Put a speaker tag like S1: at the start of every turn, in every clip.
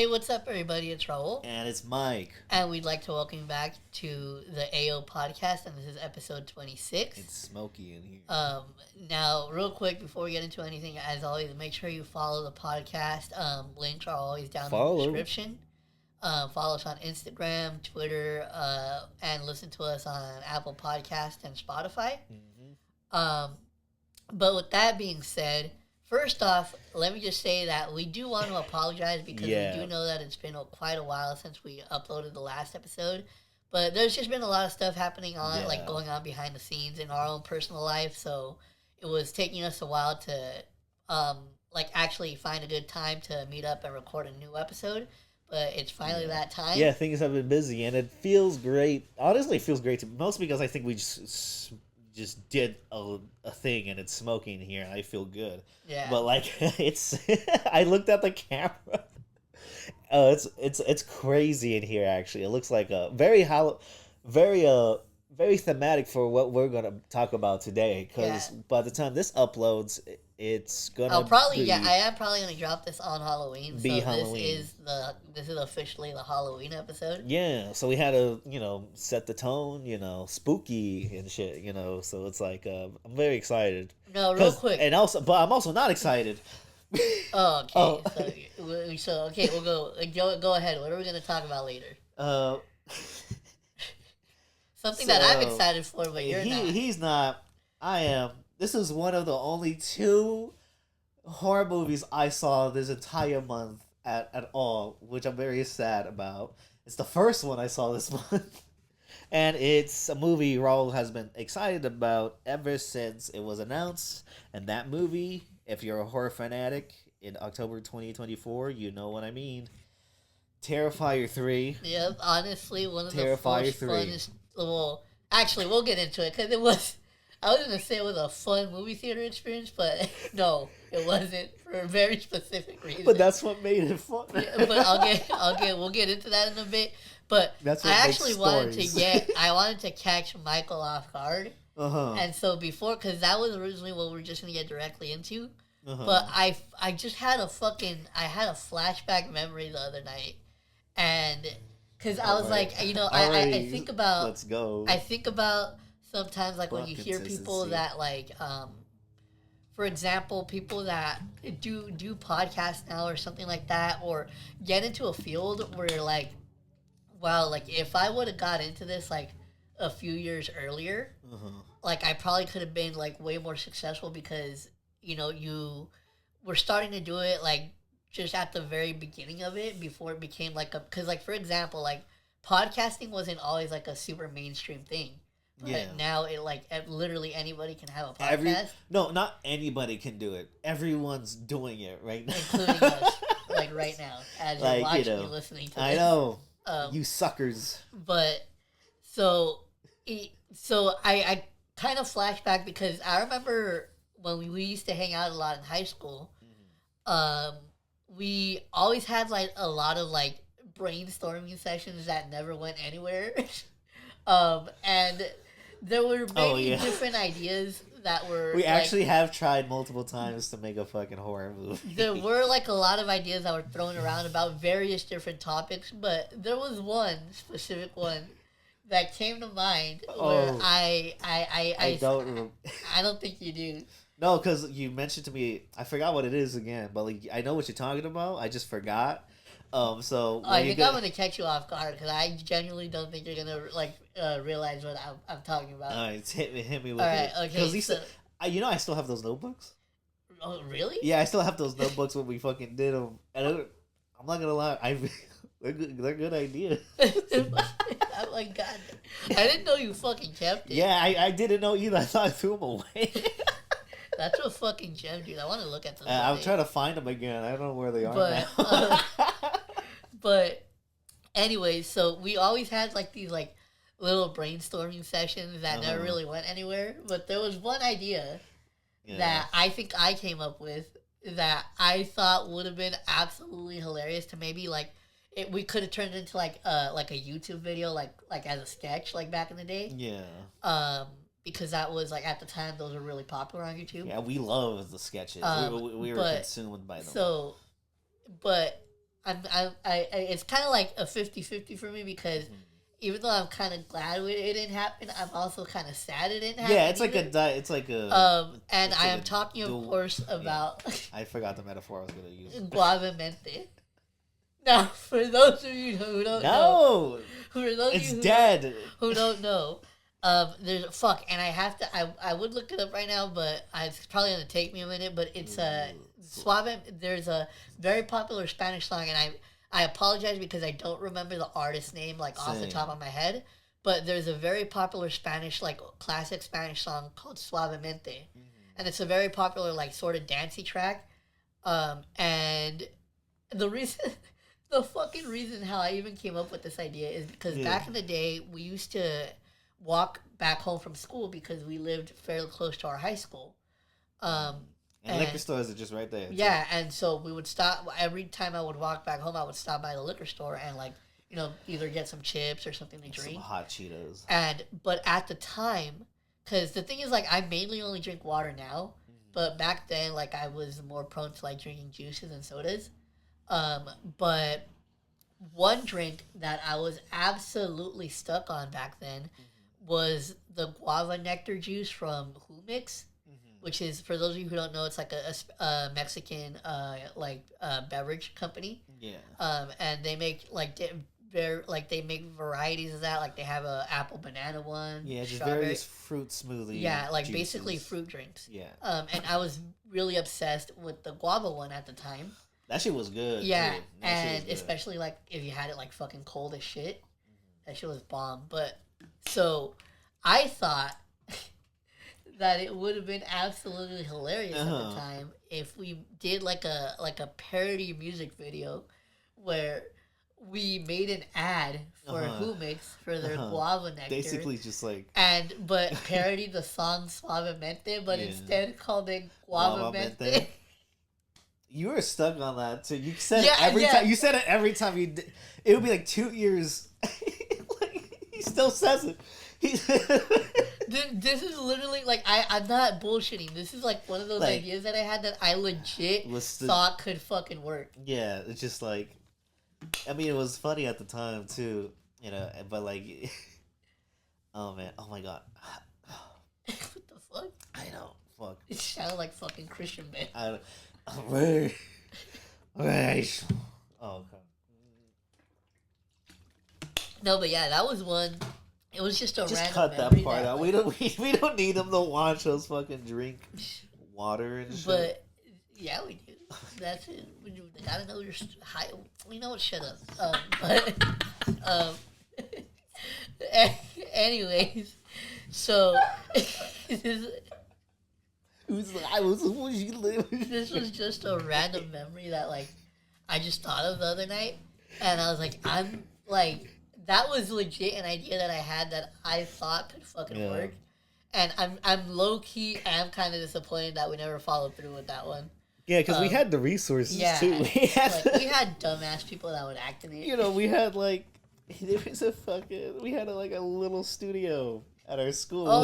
S1: Hey, what's up, everybody? It's Raul,
S2: And it's Mike.
S1: and we'd like to welcome you back to the AO podcast, and this is episode 26.
S2: It's smoky in here.
S1: Now, real quick, before we get into anything, as always, make sure you follow the podcast. Links are always down in the description. Follow us on Instagram, Twitter, and listen to us on Apple Podcast and Spotify. But with that being said, first off, let me just say that we do want to apologize because we do know that it's been quite a while since we uploaded the last episode. But there's just been a lot of stuff happening like going on behind the scenes in our own personal life. So it was taking us a while to actually find a good time to meet up and record a new episode. But it's finally that time.
S2: Yeah, things have been busy, and it feels great. Honestly, it feels great to mostly because I think we just did a thing, and it's smoking here, and I feel good.
S1: Yeah.
S2: But like, it's I looked at the camera. It's crazy in here. Actually, it looks like a very very thematic for what we're gonna talk about today. Because by the time this uploads, it's gonna.
S1: I am probably gonna drop this on Halloween.
S2: Halloween.
S1: This is officially the Halloween episode.
S2: Yeah, so we had to set the tone, spooky and shit, So it's like I'm very excited.
S1: No, real quick.
S2: And also, but I'm also not excited.
S1: Oh, okay. Oh. So okay, we'll go ahead. What are we gonna talk about later? Something that I'm excited for, but you're not.
S2: He's not. I am. This is one of the only two horror movies I saw this entire month at all, which I'm very sad about. It's the first one I saw this month. And it's a movie Raul has been excited about ever since it was announced. And that movie, if you're a horror fanatic, in October 2024, you know what I mean. Terrifier 3.
S1: Yep, honestly, one of
S2: Terrifier
S1: the
S2: 3.
S1: funnest... Well, actually, we'll get into it, because it was... I was going to say it was a fun movie theater experience, but no, it wasn't, for a very specific reason.
S2: But that's what made it fun.
S1: Yeah, but we'll get into that in a bit. But I actually wanted to catch Michael off guard. And so because that was originally what we were just going to get directly into. But I just had a flashback memory the other night. And because I was like, I think about...
S2: Let's go.
S1: I think about... Sometimes, like, when you hear people that, like, for example, people that do podcasts now or something like that, or get into a field where you're like, wow, like, if I would have got into this, like, a few years earlier, like, I probably could have been, like, way more successful because, you were starting to do it, like, just at the very beginning of it before it became, like, because, like, for example, like, podcasting wasn't always, like, a super mainstream thing. But now literally anybody can have a podcast.
S2: No, not anybody can do it. Everyone's doing it right now,
S1: including us, like right now, as you're watching and listening to this.
S2: I know, you suckers.
S1: But so I kind of flash back because I remember when we used to hang out a lot in high school. We always had like a lot of like brainstorming sessions that never went anywhere. And there were many different ideas that were...
S2: We actually have tried multiple times to make a fucking horror movie.
S1: There were, like, a lot of ideas that were thrown around about various different topics, but there was one specific one that came to mind where I don't think you do.
S2: No, because you mentioned to me... I forgot what it is again, but like I know what you're talking about. I just forgot. I think
S1: I'm gonna catch you off guard because I genuinely don't think you're gonna realize what I'm talking about.
S2: All right, hit me with
S1: it.
S2: All right, okay. Because I still have those notebooks.
S1: Oh, really?
S2: Yeah, I still have those notebooks when we fucking did them. And I'm not gonna lie, they're good ideas.
S1: Oh my god, I didn't know you fucking kept it.
S2: Yeah, I didn't know either. I thought I threw them away.
S1: That's a fucking gem, dude. I want to look at them.
S2: I'm trying to find them again. I don't know where they are now.
S1: But anyways, so we always had like these like little brainstorming sessions that never really went anywhere. But there was one idea that I think I came up with that I thought would have been absolutely hilarious to maybe like we could have turned into like a YouTube video like as a sketch like back in the day.
S2: Yeah.
S1: Because that was like at the time those were really popular on YouTube.
S2: Yeah, we love the sketches. We were consumed by them.
S1: But it's kind of like a 50-50 for me because even though I'm kind of glad it didn't happen, I'm also kind of sad it didn't happen.
S2: Yeah, it's like a.
S1: And I am talking, of course, about.
S2: Yeah. I forgot the metaphor I was gonna use.
S1: Guavamente. Now, for those of you who don't know,
S2: it's dead.
S1: Who don't know, there's and I have to. I would look it up right now, but it's probably gonna take me a minute. But it's Suave. There's a very popular Spanish song, and I apologize because I don't remember the artist's name off the top of my head. But there's a very popular Spanish, classic Spanish song called Suavemente, and it's a very popular sort of dancey track. And the reason. The fucking reason how I even came up with this idea is because back in the day, we used to walk back home from school because we lived fairly close to our high school. And
S2: liquor stores are just right there.
S1: Yeah, and so we would stop. Every time I would walk back home, I would stop by the liquor store and, either get some chips or something to drink.
S2: Some hot Cheetos.
S1: But at the time, because the thing is, I mainly only drink water now, but back then, I was more prone to, drinking juices and sodas. But one drink that I was absolutely stuck on back then was the guava nectar juice from Humix, which is, for those of you who don't know, it's a Mexican beverage company.
S2: Yeah.
S1: And they make they make varieties of that. They have a apple banana one.
S2: Yeah, just various fruit smoothies.
S1: Yeah, basically fruit drinks.
S2: Yeah.
S1: And I was really obsessed with the guava one at the time.
S2: That shit was good.
S1: Yeah, and especially if you had it fucking cold as shit, that shit was bomb. But so I thought that it would have been absolutely hilarious at the time if we did a parody music video where we made an ad for Humix for their guava nectar.
S2: Basically just
S1: but parodied the song Suavemente, but instead called it Guavamente.
S2: You were stuck on that too. You said it every time. You said it every time you did. It would be 2 years. He still says it.
S1: This is literally I'm not bullshitting. This is one of those ideas that I had that I legit thought could fucking work.
S2: Yeah, it's just I mean, it was funny at the time too, but oh man, oh my god.
S1: What the fuck?
S2: I know, fuck.
S1: It sounded like fucking Christian Bale.
S2: Oh, okay.
S1: No, but yeah, that was one. It was just random.
S2: Just cut that part out. We don't need them to watch us fucking drink water and shit.
S1: But yeah, we do. That's it. We gotta know your high. We know what. Shut up. Anyways, so this was just a random memory that I just thought of the other night, and I was that was legit an idea that I had that I thought could fucking work, and I'm low key am kind of disappointed that we never followed through with that one.
S2: Yeah, because we had the resources too.
S1: We had dumbass people that would act in it.
S2: We had there was we had a little studio at our school.
S1: Oh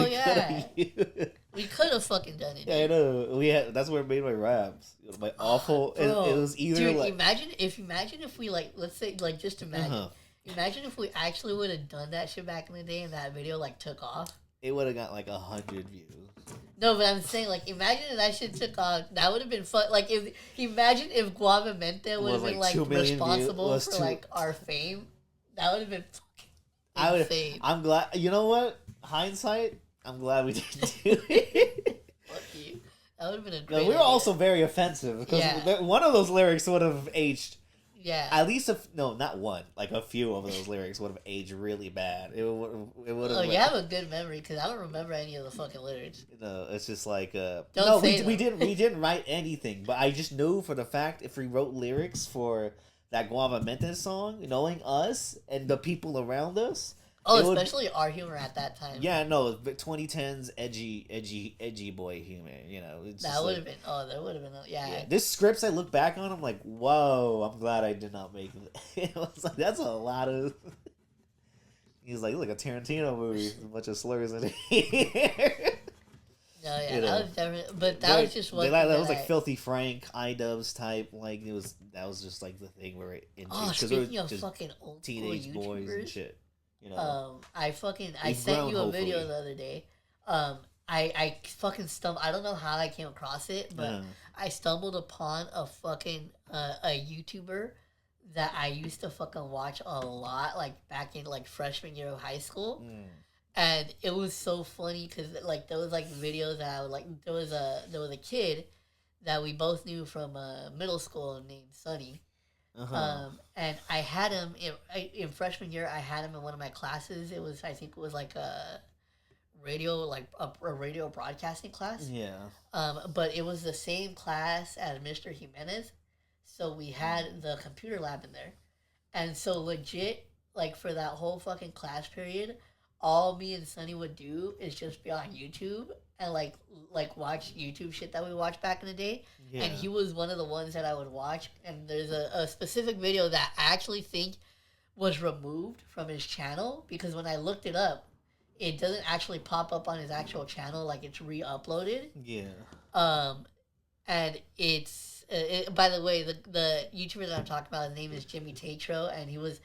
S1: we could have fucking done it.
S2: Yeah, I know. That's where I made my raps. My awful. It was either
S1: dude, imagine if we let's say just imagine. Imagine if we actually would have done that shit back in the day and that video took off.
S2: It would have got 100 views.
S1: No, but I'm saying imagine if that shit took off. That would have been fun. Imagine if Guavamente would have been responsible for our fame. That would have been fucking insane.
S2: I'm glad. You know what? Hindsight. I'm glad we didn't do it.
S1: Fuck you. That would have been a great
S2: we were also very offensive because one of those lyrics would have aged.
S1: Yeah.
S2: At least not one. A few of those lyrics would have aged really bad. It would have.
S1: Oh, you have a good memory because I don't remember any of the fucking lyrics.
S2: No, it's just
S1: we
S2: didn't write anything, but I just know for the fact if we wrote lyrics for that Guavamente song, knowing us and the people around us.
S1: Oh, especially our humor at that time.
S2: Yeah, no, 2010s edgy boy humor.
S1: That would have been. Oh, that would have been. Yeah.
S2: This scripts I look back on, I'm like, whoa! I'm glad I did not make it. It was that's a lot of. He's like a Tarantino movie, a bunch of slurs in it.
S1: No, yeah, that was definitely, but that was just one.
S2: That was like Filthy Frank, iDubbbz type. Like that was just like the thing we're into.
S1: Oh, speaking of fucking old
S2: teenage boys and shit.
S1: I sent you a video the other day. I fucking stumbled. I don't know how I came across it, but I stumbled upon a fucking a YouTuber that I used to fucking watch a lot, like back in like freshman year of high school. And it was so funny because like there was like videos that I would like. There was a kid that we both knew from middle school named Sonny, and I had him in freshman year. I had him in one of my classes. I think it was like a radio, like a radio broadcasting class.
S2: Yeah.
S1: But it was the same class as Mr. Jimenez, so we had the computer lab in there, and so legit like for that whole fucking class period. All me and Sonny would do is just be on YouTube and like watch YouTube shit that we watched back in the day. Yeah. And he was one of the ones that I would watch. And there's a specific video that I actually think was removed from his channel because when I looked it up, it doesn't actually pop up on his actual channel, like it's re-uploaded.
S2: Yeah.
S1: And it's by the way, the YouTuber that I'm talking about, his name is Jimmy Tatro, and he was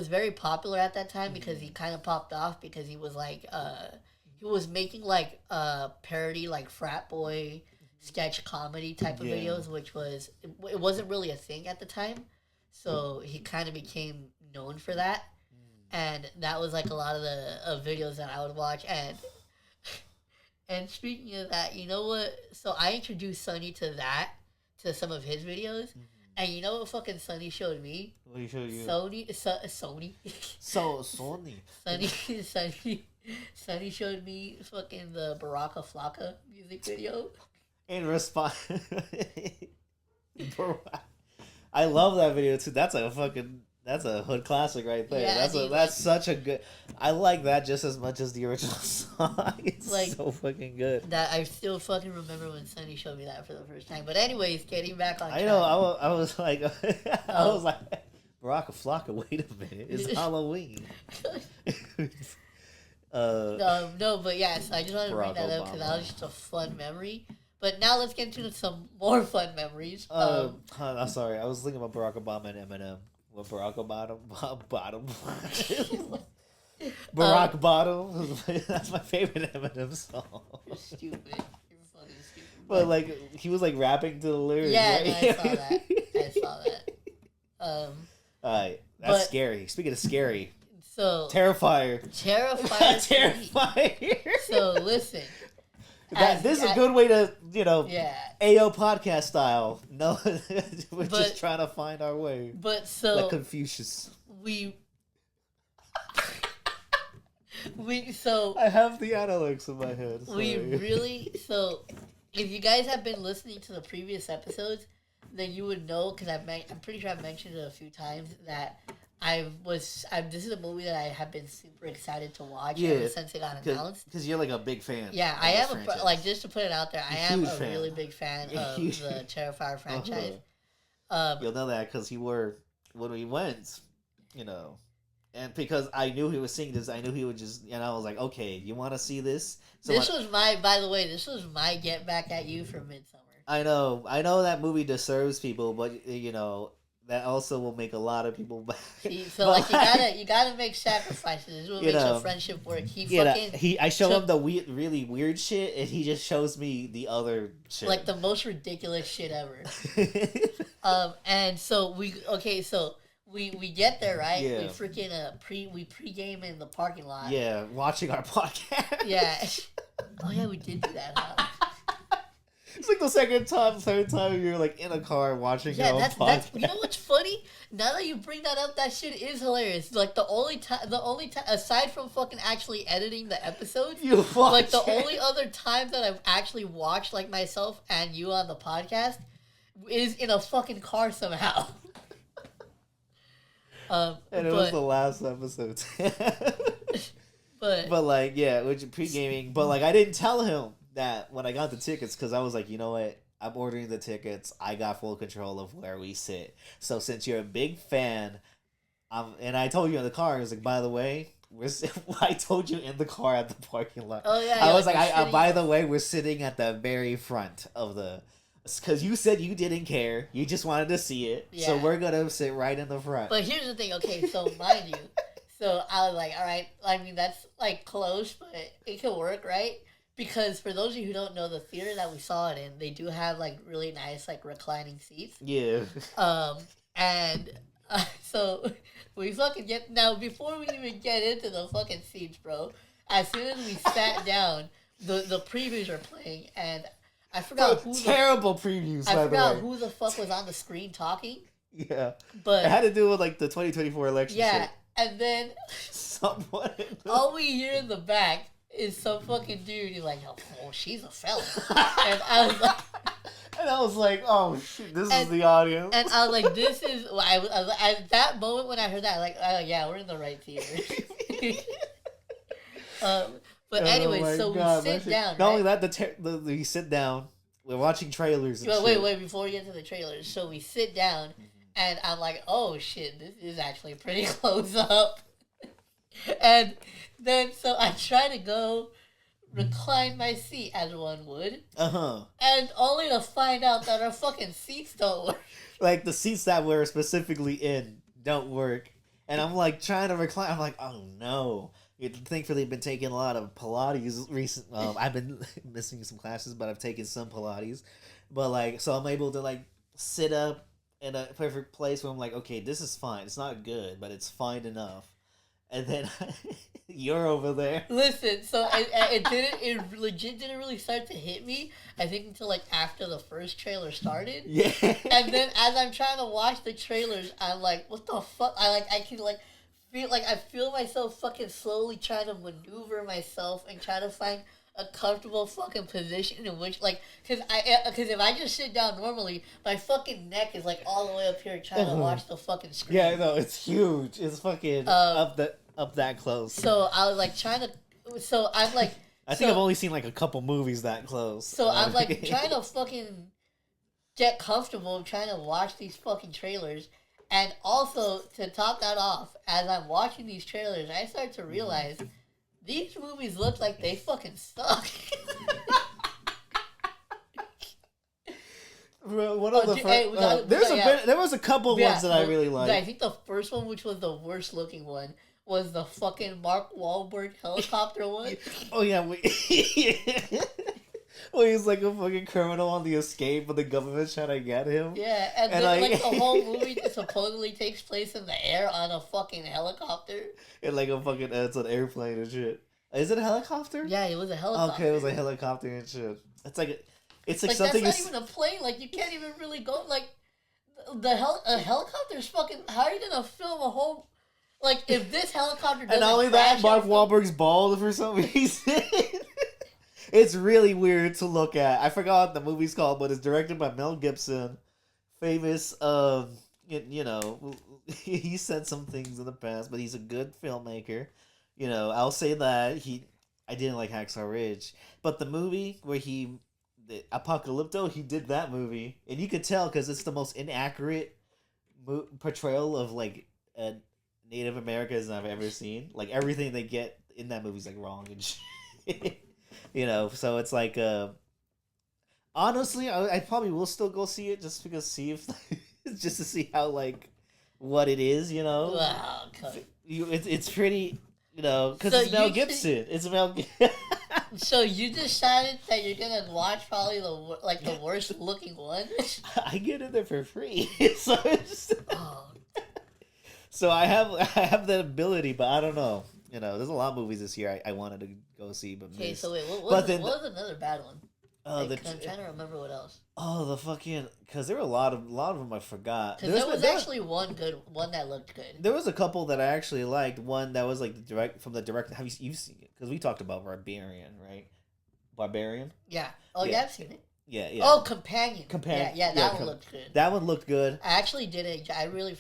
S1: very popular at that time because he kind of popped off because he was like he was making like parody like frat boy sketch comedy type of videos, which it wasn't really a thing at the time, so he kind of became known for that, and that was like a lot of the videos that I would watch. And speaking of that, you know what? So I introduced Sonny to some of his videos. And you know what fucking Sonny showed me?
S2: What he showed you?
S1: Sony. Sonny showed me fucking the Baraka Flocka music video.
S2: In response, I love that video too. That's a hood classic right there. Yeah, that's such a good. I like that just as much as the original song. It's like, so fucking good.
S1: That I still fucking remember when Sonny showed me that for the first time. But anyways, getting back on track.
S2: I know. I was like, Baraka Flocka. Wait a minute, it's Halloween.
S1: No, but yes, I just wanted to bring that up because that was just a fun memory. But now let's get into some more fun memories.
S2: I'm sorry. I was thinking about Barack Obama and Eminem. What Barack Obama bottom. Barack Bottom. That's my favorite Eminem song.
S1: You're stupid. You're fucking stupid.
S2: But like he was like rapping to the lyrics.
S1: Yeah,
S2: right?
S1: no, I saw that.
S2: Alright, that's scary. Speaking of scary,
S1: so
S2: Terrifier.
S1: So listen.
S2: This is a good way to, AO podcast style. No, we're just trying to find our way.
S1: But so
S2: like Confucius. I have the analytics in my head.
S1: So if you guys have been listening to the previous episodes, then you would know because I'm pretty sure I've mentioned it a few times that this is a movie that I have been super excited to watch ever since it got announced.
S2: Because you're like a big fan.
S1: Yeah, I am just to put it out there, I am a really big fan of the Terrifier franchise.
S2: You'll know that because when we went, and because I knew he was seeing this, I knew he would just, I was like, okay, you want to see this? So this was my get back at you for Midsummer. I know that movie disturbs people, but that also will make a lot of people back.
S1: You gotta make sacrifices. This is what makes a friendship work.
S2: I show him the really weird shit, and he just shows me the other shit,
S1: like the most ridiculous shit ever. And so we get there, right?
S2: Yeah.
S1: We freaking we pregame in the parking lot.
S2: Yeah, watching our podcast.
S1: Yeah. Oh yeah, we did do that, huh?
S2: It's like the third time you're like in a car watching your own podcast.
S1: You know what's funny? Now that you bring that up, that shit is hilarious. Like the only time, aside from fucking actually editing the episodes, only other time that I've actually watched like myself and you on the podcast is in a fucking car somehow.
S2: And it was the last episode. but like, yeah, which pre-gaming. But like, I didn't tell him that when I got the tickets because I was like, you know what? I'm ordering the tickets. I got full control of where we sit. So since you're a big fan, and I told you in the car, I was like, by the way, I told you in the car at the parking lot.
S1: Oh yeah.
S2: I was like, by the way, we're sitting at the very front of the. Because you said you didn't care, you just wanted to see it,
S1: yeah.
S2: so we're gonna sit right in the front.
S1: But here's the thing, okay, so mind you, so I was like, all right, I mean that's like close, but it could work, right? Because for those of you who don't know, the theater that we saw it in, they do have like really nice like reclining seats.
S2: Yeah.
S1: And so we fucking get now before we even get into the fucking seats, bro. As soon as we sat down, the previews are playing, and I forgot who
S2: terrible previews.
S1: I forgot who the fuck was on the screen talking.
S2: Yeah,
S1: but
S2: it had to do with like the 2024 election.
S1: Yeah,
S2: shit.
S1: and then
S2: someone.
S1: All we hear in the back is some fucking dude. He's like, "Oh, she's a fella," and I was like.
S2: And I was like, "Oh shit, this is the audience."
S1: And I was like, "This is." I was at that moment when I heard that, I was like, "Oh yeah, we're in the right theater." But anyway, so we sit down.
S2: Not only that, we sit down. We're watching trailers. And
S1: wait! Before we get to the trailers, so we sit down, and I'm like, "Oh shit, this is actually pretty close up." And then so I try to go recline my seat as one would. And only to find out that our fucking seats don't work.
S2: Like the seats that we're specifically in don't work. And I'm like trying to recline. I'm like, oh no. Thankfully, I've been taking a lot of Pilates recent. I've been missing some classes, but I've taken some Pilates. But like, so I'm able to like sit up in a perfect place where I'm like, okay, this is fine. It's not good, but it's fine enough. And then you're over there.
S1: Listen, so it legit didn't really start to hit me. I think until like after the first trailer started.
S2: Yeah.
S1: And then as I'm trying to watch the trailers, I'm like, what the fuck? I can like feel like I feel myself fucking slowly trying to maneuver myself and try to find a comfortable fucking position in which like because if I just sit down normally, my fucking neck is like all the way up here trying to watch the fucking screen.
S2: Yeah, no, it's huge. It's fucking up that close.
S1: So I was like trying to. So I'm like.
S2: I think I've only seen like a couple movies that close.
S1: So I'm like trying to fucking get comfortable trying to watch these fucking trailers. And also, to top that off, as I'm watching these trailers, I start to realize these movies look like they fucking suck.
S2: There was a couple ones that I really liked.
S1: I think the first one, which was the worst looking one, was the fucking Mark Wahlberg helicopter one.
S2: Oh yeah, well, he's like a fucking criminal on the escape, but the government's trying to get him.
S1: Yeah, and then like the whole movie supposedly takes place in the air on a fucking helicopter.
S2: And like a fucking it's an airplane and shit. Is it a helicopter?
S1: Yeah, it was a helicopter.
S2: Okay, it was a helicopter and shit. It's like something.
S1: That's not even a plane. Like you can't even really go like a helicopter's fucking. How are you gonna film a whole? Like if this helicopter doesn't
S2: and not only that, Mark Wahlberg's bald for some reason. It's really weird to look at. I forgot what the movie's called, but it's directed by Mel Gibson, famous. You know, he said some things in the past, but he's a good filmmaker. You know, I'll say that I didn't like Hacksaw Ridge, but the movie where the Apocalypto, he did that movie, and you could tell because it's the most inaccurate portrayal of like Native Americans I've ever seen. Like everything they get in that movie's like wrong and shit. You know, so it's like honestly, I probably will still go see it just because just to see how like what it is. You know,
S1: wow,
S2: it's pretty. You know, because it's Mel Gibson. It's Mel.
S1: So you decided that you're gonna watch probably the worst looking one.
S2: I get in there for free, so it's so I have that ability, but I don't know. You know, there's a lot of movies this year I wanted to go see, but
S1: okay.
S2: missed.
S1: So wait, what was another bad one? I'm trying to remember what else.
S2: Oh, the fucking because there were a lot of them I forgot.
S1: Because there was actually one that looked good.
S2: There was a couple that I actually liked. One that was like the direct. Have you've seen it? Because we talked about Barbarian, right? Barbarian.
S1: Yeah. Oh yeah, I've seen it.
S2: Yeah.
S1: Oh, Companion. Yeah, that one looked good.
S2: That one looked good.
S1: I actually did it. I really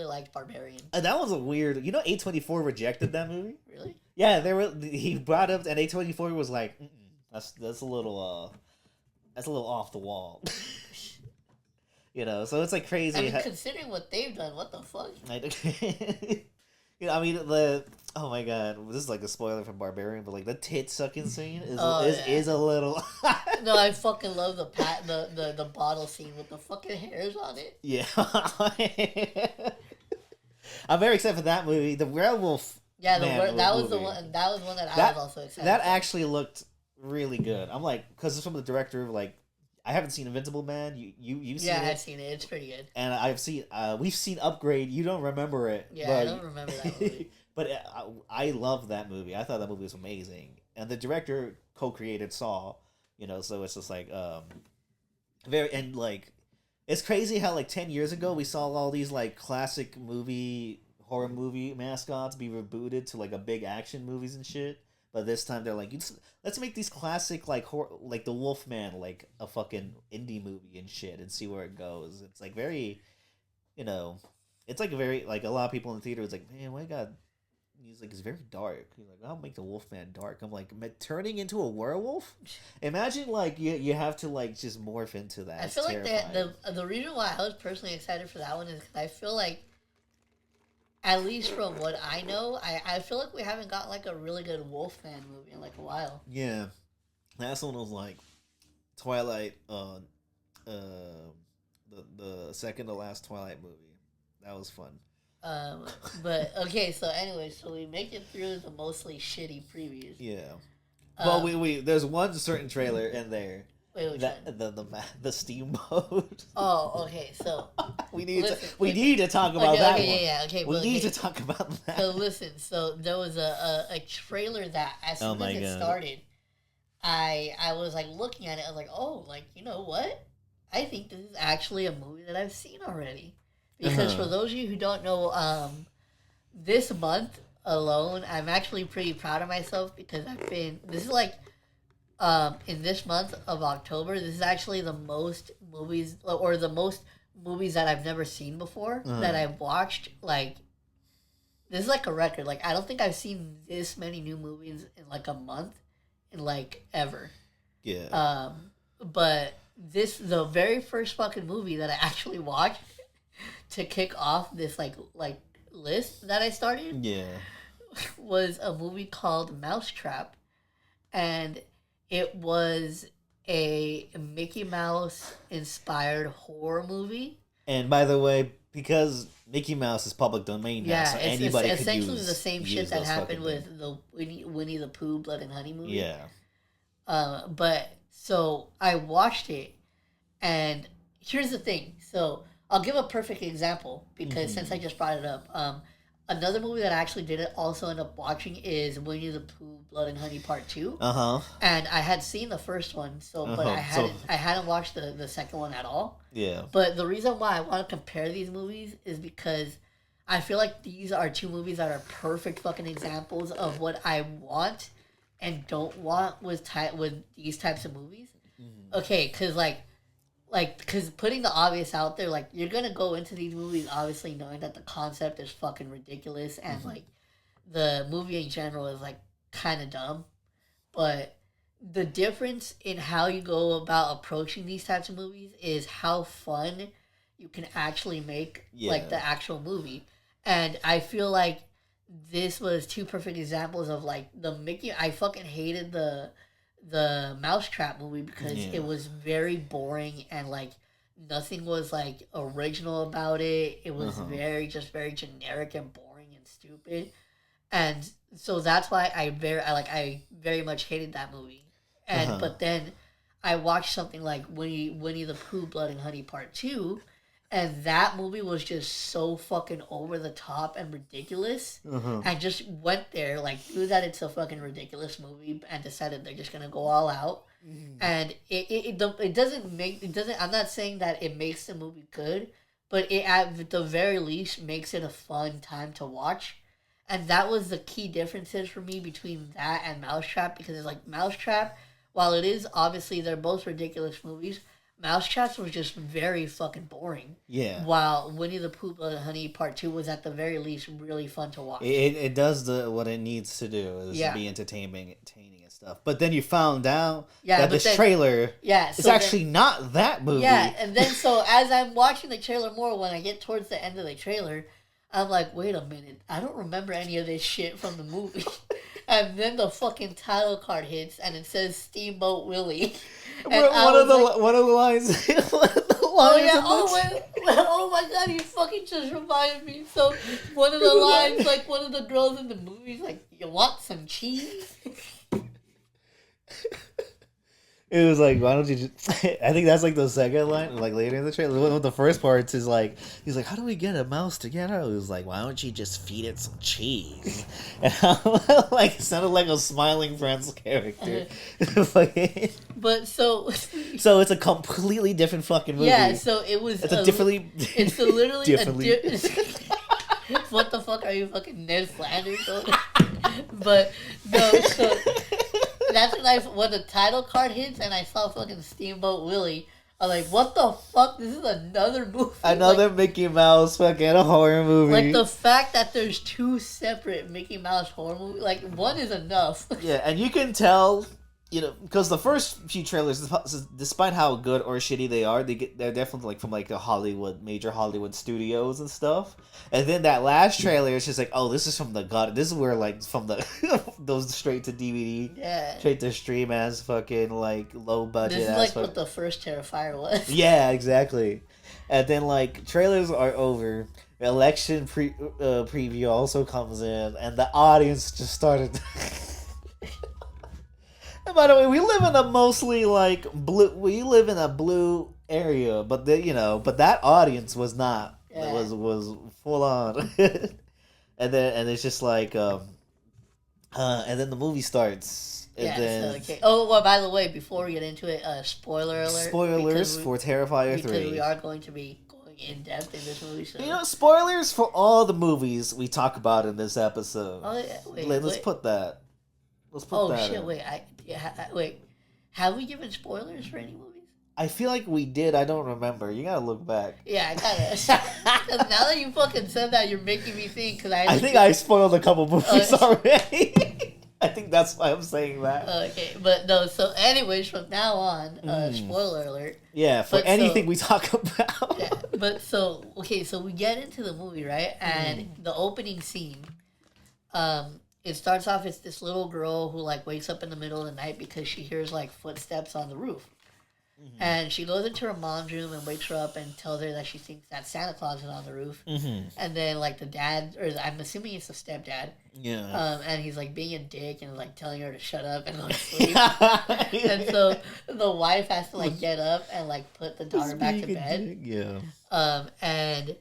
S1: liked Barbarian.
S2: And that was a weird. You know, A24 rejected that movie.
S1: Really?
S2: Yeah, he brought up, and A24 was like, that's a little off the wall. You know, so it's like crazy.
S1: I mean, considering what they've done, what the fuck?
S2: I mean the. Oh my god, this is like a spoiler from Barbarian, but like the tit sucking scene is a little.
S1: No, I fucking love the bottle scene with the fucking hairs on it.
S2: Yeah. I'm very excited for that movie. The werewolf.
S1: Yeah, that was the one. That was one that I was also excited.
S2: That actually looked really good. I'm like, because it's from the director of like, I haven't seen Invincible Man. You've seen it.
S1: Yeah, I've seen it. It's pretty good.
S2: And we've seen Upgrade. You don't remember it.
S1: Yeah, I don't remember that movie.
S2: But I love that movie. I thought that movie was amazing. And the director co-created Saw, so it's just like it's crazy how like 10 years ago we saw all these like classic horror movie mascots be rebooted to like a big action movies and shit. But this time they're like, let's make these classic like like the Wolfman like a fucking indie movie and shit and see where it goes. It's like very, it's like a very like a lot of people in the theater was like, man, my God. He's like, it's very dark. He's like, I'll make the Wolfman dark. I'm like, turning into a werewolf? Imagine like you have to like just morph into that.
S1: I feel like the reason why I was personally excited for that one is because I feel like, at least from what I know, I feel like we haven't got like a really good Wolfman movie in like a while.
S2: Yeah, last one was like Twilight. The second to last Twilight movie. That was fun.
S1: But okay, so anyway, so we make it through the mostly shitty previews.
S2: Yeah. Well, we there's one certain trailer in there.
S1: Wait,
S2: the steamboat.
S1: Oh, okay. So
S2: we need to talk about that one.
S1: Okay.
S2: We need to talk about that.
S1: So listen, so there was a trailer that as soon as it started, I was like looking at it. I was like, oh, like you know what? I think this is actually a movie that I've seen already. Because for those of you who don't know, this month alone, I'm actually pretty proud of myself because this is like, in this month of October, this is actually the most movies that I've never seen before that I've watched. Like, this is like a record. Like, I don't think I've seen this many new movies in like a month in like ever.
S2: Yeah.
S1: But the very first fucking movie that I actually watched to kick off this like list that I started, was a movie called Mousetrap, and it was a Mickey Mouse inspired horror movie. And
S2: by the way, because Mickey Mouse is public domain now, so anybody
S1: it's
S2: could
S1: essentially
S2: use
S1: the same shit that happened with the Winnie the Pooh Blood and Honey movie.
S2: Yeah.
S1: But so I watched it, and here's the thing. So I'll give a perfect example because since I just brought it up, another movie that I actually did also end up watching is Winnie the Pooh Blood and Honey Part 2. And I had seen the first one, but I hadn't watched the second one at all.
S2: Yeah.
S1: But the reason why I want to compare these movies is because I feel like these are two movies that are perfect fucking examples of what I want and don't want with these types of movies. Okay, because putting the obvious out there, like, you're going to go into these movies obviously knowing that the concept is fucking ridiculous and, like, the movie in general is, like, kind of dumb. But the difference in how you go about approaching these types of movies is how fun you can actually make, like, the actual movie. And I feel like this was two perfect examples of, like, I fucking hated the Mousetrap movie because it was very boring and like nothing was like original about it. It was very generic and boring and stupid, and so that's why I very much hated that movie. And but then I watched something like Winnie the Pooh Blood and Honey Part 2, and that movie was just so fucking over the top and ridiculous. I just went there, like, knew that it's a fucking ridiculous movie and decided they're just going to go all out. And it doesn't, I'm not saying that it makes the movie good, but it at the very least makes it a fun time to watch. And that was the key differences for me between that and Mousetrap, because it's like Mousetrap, while it is obviously they're both ridiculous movies, Mousetraps was just very fucking boring.
S2: Yeah.
S1: While Winnie the Pooh Blood and Honey Part 2 was at the very least really fun to watch.
S2: It does what it needs to do is be entertaining and stuff. But then you found out that this trailer is actually not that movie.
S1: Yeah, and then so as I'm watching the trailer more, when I get towards the end of the trailer, I'm like, wait a minute, I don't remember any of this shit from the movie. And then the fucking title card hits, and it says Steamboat Willie.
S2: One of the lines.
S1: Oh yeah! Oh my god! You fucking just reminded me. So one of the lines, like one of the girls in the movie, is like, "You want some cheese?"
S2: It was like, why don't you just... I think that's like the second line, like later in the trailer. One of the first parts is like, he's like, how do we get a mouse to get out? He was like, why don't you just feed it some cheese? And like, it sounded like a Smiling Friends character.
S1: But so
S2: it's a completely different fucking movie.
S1: Yeah, so it was...
S2: It's literally
S1: What the fuck are you, fucking Ned Flanders? But no, so... That's when the title card hits and I saw fucking Steamboat Willie. I'm like, what the fuck? This is another movie.
S2: Another Mickey Mouse fucking horror movie.
S1: Like, the fact that there's two separate Mickey Mouse horror movies, like, one is enough.
S2: Yeah, and you can tell, you know, because the first few trailers, despite how good or shitty they are, they're definitely like from like a major Hollywood studios and stuff. And then that last trailer is just like, oh, this is from this is where like from the those straight to DVD,
S1: yeah,
S2: straight to stream as fucking like low budget.
S1: This is like what the first Terrifier was.
S2: Yeah, exactly. And then like trailers are over. Election preview also comes in, and the audience just started. And by the way, we live in a mostly like blue. We live in a blue area, but but that audience was not. Yeah. It was full on. and it's just like and then the movie starts. And then,
S1: okay. Oh, well, by the way, before we get into it, spoiler alert.
S2: Spoilers for Terrifier 3.
S1: Because we are going to be going in depth in this movie. So.
S2: You know, spoilers for all the movies we talk about in this episode.
S1: Oh yeah,
S2: let's put that. Let's put that.
S1: Oh shit! Wait. Have we given spoilers for any movies?
S2: I feel like we did. I don't remember. You gotta look back.
S1: Yeah, I gotta. Now that you fucking said that, you're making me think. Cause
S2: I think I spoiled a couple movies already. I think that's why I'm saying that.
S1: Okay, but no. So, anyways, from now on, spoiler alert.
S2: Yeah, for anything we talk about.
S1: Yeah, but so we get into the movie, right? And the opening scene, it starts off as this little girl who like wakes up in the middle of the night because she hears like footsteps on the roof. Mm-hmm. And she goes into her mom's room and wakes her up and tells her that she thinks that Santa Claus is on the roof. Mm-hmm. And then, like, the dad, or I'm assuming it's the stepdad.
S2: Yeah.
S1: And he's, like, being a dick and, like, telling her to shut up and go to sleep. And so the wife has to, like, get up and, like, put the daughter back to bed.
S2: Yeah.
S1: And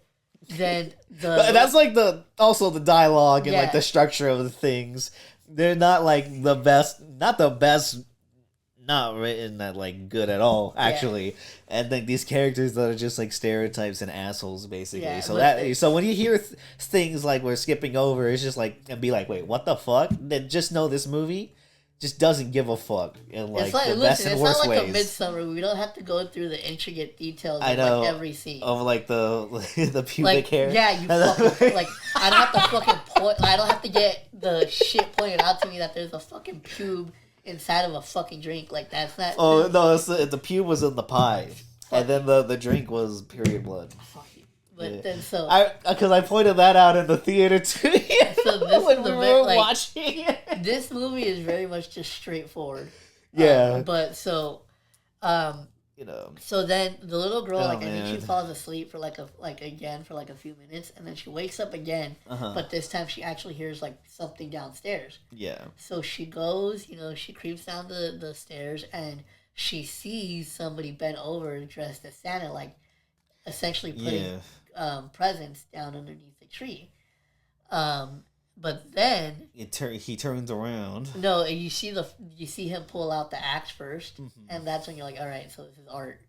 S1: then
S2: that's, like, also the dialogue and, like, the structure of the things. They're not, like, not the best... Not written that like good at all, actually, and like these characters that are just like stereotypes and assholes, basically. Yeah, so when you hear things like we're skipping over, it's just like and be like, wait, what the fuck? Then just know this movie just doesn't give a fuck in like the best and worst ways.
S1: It's not like a Midsommar. We don't have to go through the intricate details of like every scene
S2: of like the pubic hair.
S1: Yeah, you fucking like I don't have to fucking point. I don't have to get the shit pointed out to me that there's a fucking pube inside of a fucking drink. Like, that's not...
S2: Oh, no, the pube was in the pie. And then the drink was period blood.
S1: Fuck you. But then so...
S2: Because I pointed that out in the theater, too.
S1: So this
S2: when we were watching it.
S1: This movie is very much just straightforward.
S2: Yeah.
S1: But so...
S2: you know.
S1: So then the little girl, I think she falls asleep for again for a few minutes, and then she wakes up again. But this time she actually hears like something downstairs.
S2: Yeah.
S1: So she goes, she creeps down the stairs, and she sees somebody bent over dressed as Santa, like essentially putting presents down underneath the tree. But then
S2: he turns around.
S1: No, and you see him pull out the axe first, and that's when you're like, all right, so this is art.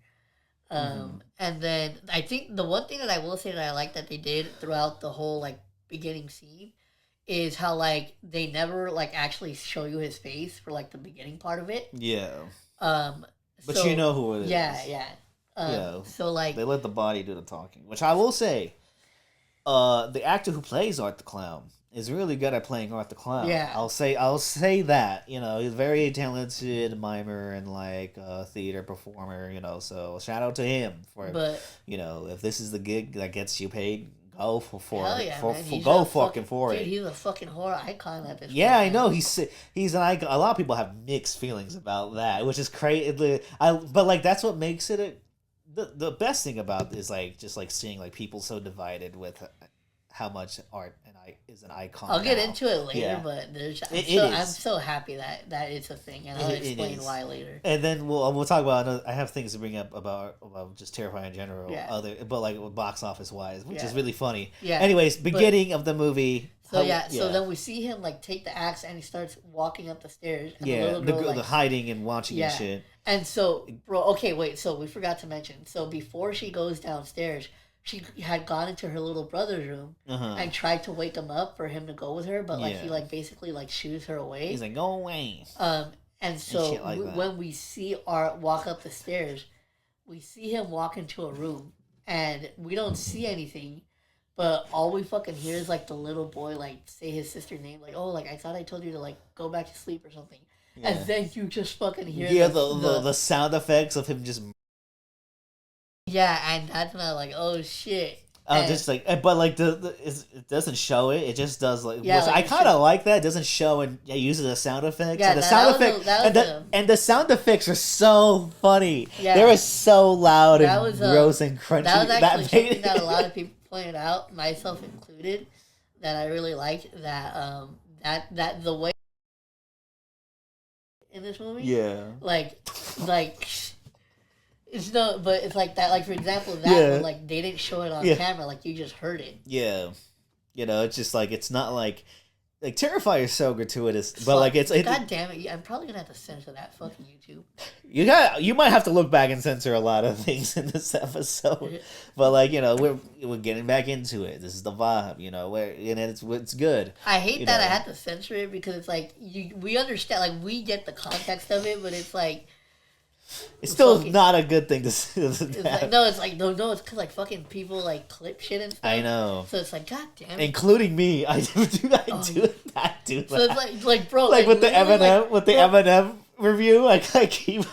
S1: And then I think the one thing that I will say that I like that they did throughout the whole like beginning scene is how like they never like actually show you his face for like the beginning part of it.
S2: Yeah. But
S1: so,
S2: you know who it is.
S1: Yeah. So like
S2: they let the body do the talking, which I will say, the actor who plays Art the Clown is really good at playing Art the Clown.
S1: Yeah.
S2: I'll say that. He's a very talented mimer and like theater performer, so shout out to him for if this is the gig that gets you paid, go for
S1: Hell
S2: it.
S1: yeah,
S2: For,
S1: man.
S2: for go fucking for
S1: dude,
S2: it.
S1: he's a fucking horror icon at this point.
S2: Yeah, I know. He's an icon. A lot of people have mixed feelings about that, which is crazy. But like that's what makes it the best thing about is like just like seeing like people so divided with how much art is an icon.
S1: I'll get into it later,
S2: yeah.
S1: but I'm so happy that it's a thing, and I'll explain why later.
S2: And then we'll talk about I have things to bring up about just Terrifier in general, but like box office wise, which is really funny.
S1: Yeah.
S2: Anyways, beginning of the movie.
S1: So so then we see him like take the axe and he starts walking up the stairs. And
S2: the hiding and watching and shit.
S1: And so, bro, okay, wait. So we forgot to mention. So before she goes downstairs, she had gone into her little brother's room and tried to wake him up for him to go with her, but like he like basically like shoos her away.
S2: He's like, go away.
S1: And so when we see Art walk up the stairs, we see him walk into a room, and we don't see anything, but all we fucking hear is like the little boy like say his sister's name, like, oh, like I thought I told you to like go back to sleep or something. Yeah. And then you just fucking hear
S2: the sound effects of him just.
S1: Yeah, and that's when I'm like, oh shit.
S2: Just like, but like it doesn't show it. It just does like. Yeah, like I kind of like that. It doesn't show and it uses the sound effects. Yeah, and the sound effects and the sound effects are so funny. Yeah, they were so loud and gross and crunchy.
S1: That was actually something that a lot of people pointed out, myself included, that I really liked. That that the way in this movie.
S2: Yeah.
S1: Like. It's no, but it's like that. Like for example, that one, like they didn't show it on camera. Like you just heard it.
S2: Yeah, it's just like it's not like Terrifier is so gratuitous, but like it's
S1: God damn it! I'm probably gonna have to censor that fucking YouTube.
S2: You might have to look back and censor a lot of things in this episode, but like we're getting back into it. This is the vibe, and it's good.
S1: I hate that I had to censor it because it's like we understand, like we get the context of it, but it's like.
S2: It's still not a good thing to say.
S1: It's like, no, it's because like fucking people like clip shit and stuff.
S2: I know.
S1: So it's like, god damn it.
S2: Including me, I do that. Do
S1: so it's like bro,
S2: like with the Eminem review, I keep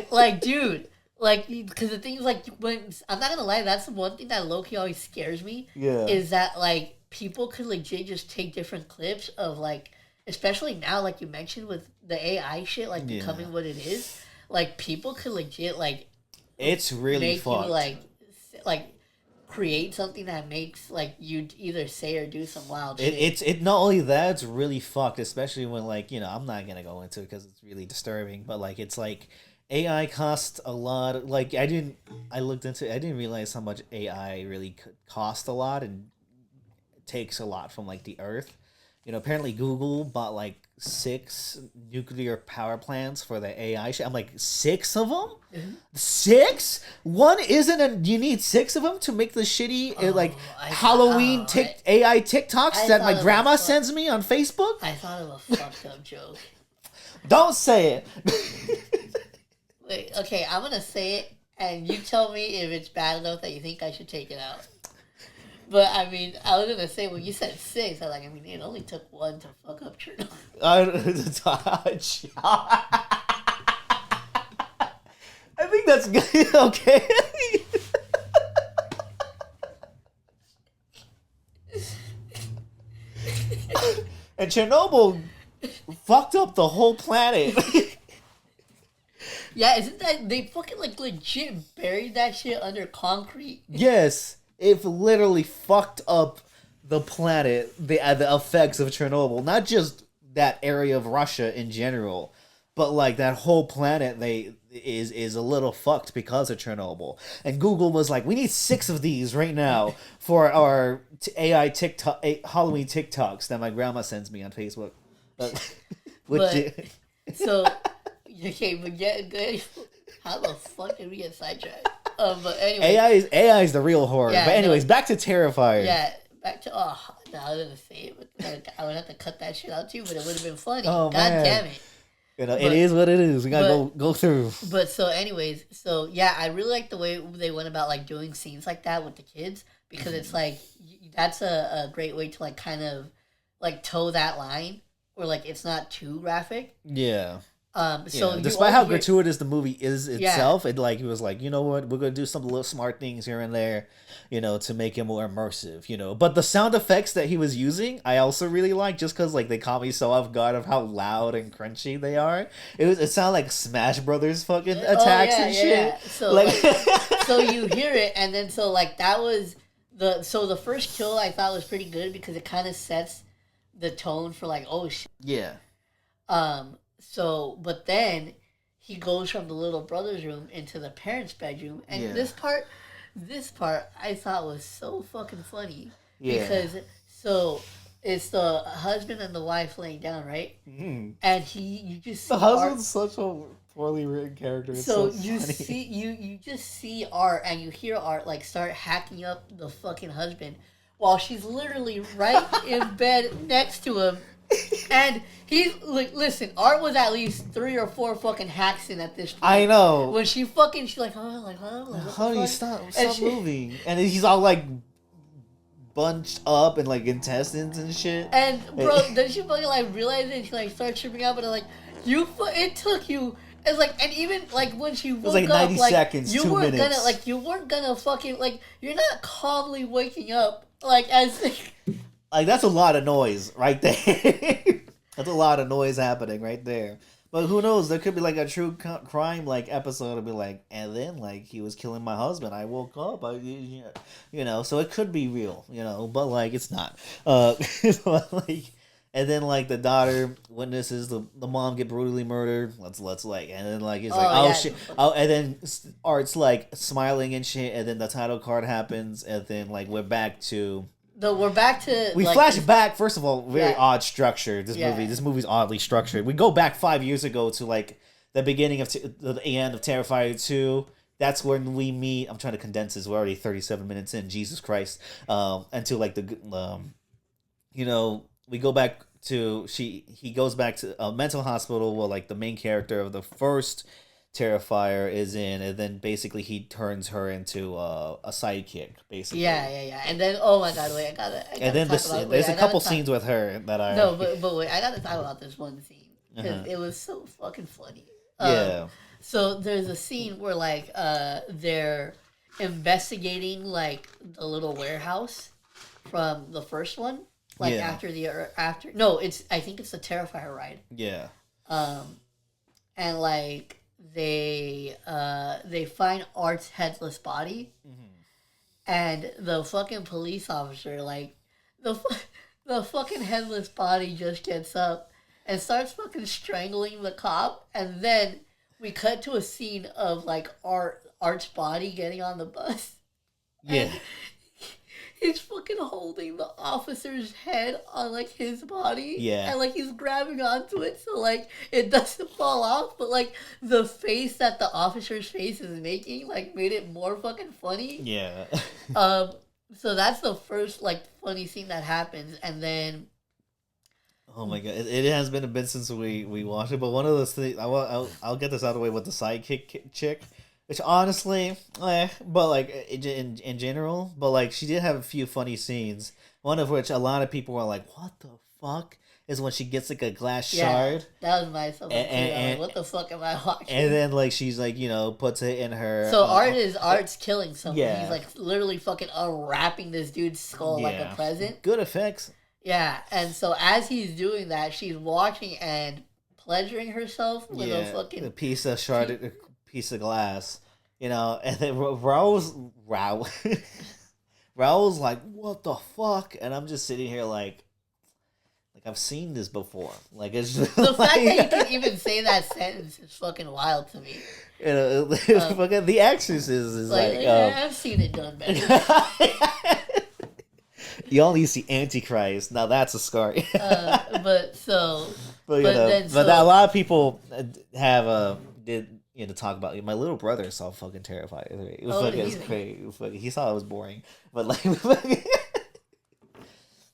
S1: like, dude, like because the thing is like when I'm not gonna lie, that's the one thing that low-key always scares me.
S2: Yeah.
S1: Is that like people could legit just take different clips of like, especially now, like you mentioned with the AI shit, like becoming what it is. Like people could legit like,
S2: it's really
S1: make
S2: fucked.
S1: You like create something that makes like you either say or do some wild shit.
S2: It's not only that, it's really fucked, especially when like I'm not gonna go into it because it's really disturbing. But like it's like AI costs a lot. Like I didn't realize how much AI really could cost a lot and it takes a lot from like the Earth. Apparently Google bought like 6 nuclear power plants for the AI shit. I'm like, 6 of them? Mm-hmm. 6? One isn't you need 6 of them to make the shitty Halloween AI TikToks that my grandma sends me on Facebook?
S1: I thought of a fucked up joke.
S2: Don't say it.
S1: Wait, okay, I'm gonna say it, and you tell me if it's bad enough that you think I should take it out. But, I mean, I was going to say, when you said 6, I was like, I mean, it only took 1 to fuck up Chernobyl.
S2: I think that's good. Okay. And Chernobyl fucked up the whole planet.
S1: Yeah, isn't that... They fucking, like, legit buried that shit under concrete.
S2: Yes. It literally fucked up the planet, the effects of Chernobyl. Not just that area of Russia in general, but like that whole planet is a little fucked because of Chernobyl. And Google was like, we need 6 of these right now for our AI TikTok Halloween TikToks that my grandma sends me on Facebook.
S1: So, okay, but good. How the fuck did we get sidetracked? But anyway,
S2: AI is the real horror. Yeah, but anyways, back to Terrifier.
S1: Yeah, back to I was gonna say it, but I would have to cut that shit out too. But it would have been funny.
S2: Oh,
S1: God damn it!
S2: It is what it is. We gotta go through.
S1: But so, anyways, yeah, I really like the way they went about like doing scenes like that with the kids because it's like that's a great way to like kind of like toe that line where like it's not too graphic.
S2: Yeah.
S1: So
S2: despite how gratuitous the movie is itself, it like he was like, you know what, we're gonna do some little smart things here and there, to make it more immersive, But the sound effects that he was using, I also really like, just because like they caught me so off guard of how loud and crunchy they are. It sounded like Smash Brothers fucking attacks and shit. Yeah.
S1: So like, so you hear it, and then so like that was the first kill I thought was pretty good because it kind of sets the tone for like, oh shit.
S2: Yeah.
S1: So, but then he goes from the little brother's room into the parents' bedroom, and this part I thought was so fucking funny because so it's the husband and the wife laying down, right? Mm. And you just see
S2: the husband's such a poorly written character. It's so
S1: you
S2: funny.
S1: see you just see Art and you hear Art like start hacking up the fucking husband while she's literally right in bed next to him. And he's like, listen, Art was at least 3 or 4 fucking hacks in at this point.
S2: I know.
S1: When she's like,
S2: honey, stop moving. And he's all like bunched up and like intestines and shit.
S1: And bro, then she fucking like realized it and she like starts tripping out, but like, it took you. It's like, and even like when she woke
S2: like 90
S1: up, like
S2: seconds,
S1: you
S2: 2
S1: weren't
S2: minutes.
S1: you weren't gonna fucking like, you're not calmly waking up like as.
S2: Like, that's a lot of noise right there. That's a lot of noise happening right there. But who knows? There could be, like, a true crime, like, episode to be like, and then, like, he was killing my husband. I woke up. So it could be real, But, like, it's not. And then, like, the daughter witnesses the mom get brutally murdered. Let's like, and then, like, it's like, shit. Oh, and then Art's, like, smiling and shit. And then the title card happens. And then, like, we're back to...
S1: we're back to...
S2: We flash back, first of all, very odd structure. This movie's oddly structured. We go back 5 years ago to, like, the beginning of... the end of Terrifier 2. That's when we meet... I'm trying to condense this. We're already 37 minutes in. Jesus Christ. Until, like, we go back to... He goes back to a mental hospital where, like, the main character of the first... Terrifier is in, and then basically he turns her into a sidekick, basically.
S1: Yeah. And then, oh my god, wait, I gotta
S2: and then there's a couple scenes with her that are...
S1: No, but wait, I gotta talk about this one scene, because it was so fucking funny. So there's a scene where, like, they're investigating, like, the little warehouse from the first one. Like, after... No, I think it's the Terrifier ride.
S2: Yeah.
S1: And, like... They find Art's headless body, and the fucking police officer, like, the fucking headless body just gets up and starts fucking strangling the cop, and then we cut to a scene of, like, Art's body getting on the bus.
S2: Yeah.
S1: He's fucking holding the officer's head on, like, his body.
S2: Yeah.
S1: And, like, he's grabbing onto it so, like, it doesn't fall off. But, like, the face that the officer's face is making, like, made it more fucking funny.
S2: Yeah.
S1: So that's the first, like, funny scene that happens. And then...
S2: Oh, my God. It has been a bit since we watched it. But one of those things... I'll get this out of the way with the sidekick chick. Which honestly, but like in general, but like she did have a few funny scenes. One of which a lot of people were like, "What the fuck?" is when she gets like a glass shard.
S1: That was my something and like, what the fuck am I watching?
S2: And then like she's like puts it in her.
S1: So Art's killing someone. Yeah. He's like literally fucking unwrapping this dude's skull like a present.
S2: Good effects.
S1: Yeah, and so as he's doing that, she's watching and pleasuring herself with a fucking
S2: piece of shard. Piece of glass, and then Raul's like, what the fuck? And I'm just sitting here like I've seen this before. Like, it's just
S1: the fact that you can even say that sentence is fucking wild to me.
S2: Fucking The Exorcist is like
S1: I've seen it done better.
S2: You only see Antichrist. Now that's a story.
S1: But
S2: a lot of people did. To talk about my little brother saw fucking Terrifier. It was crazy. He saw it was boring, but like,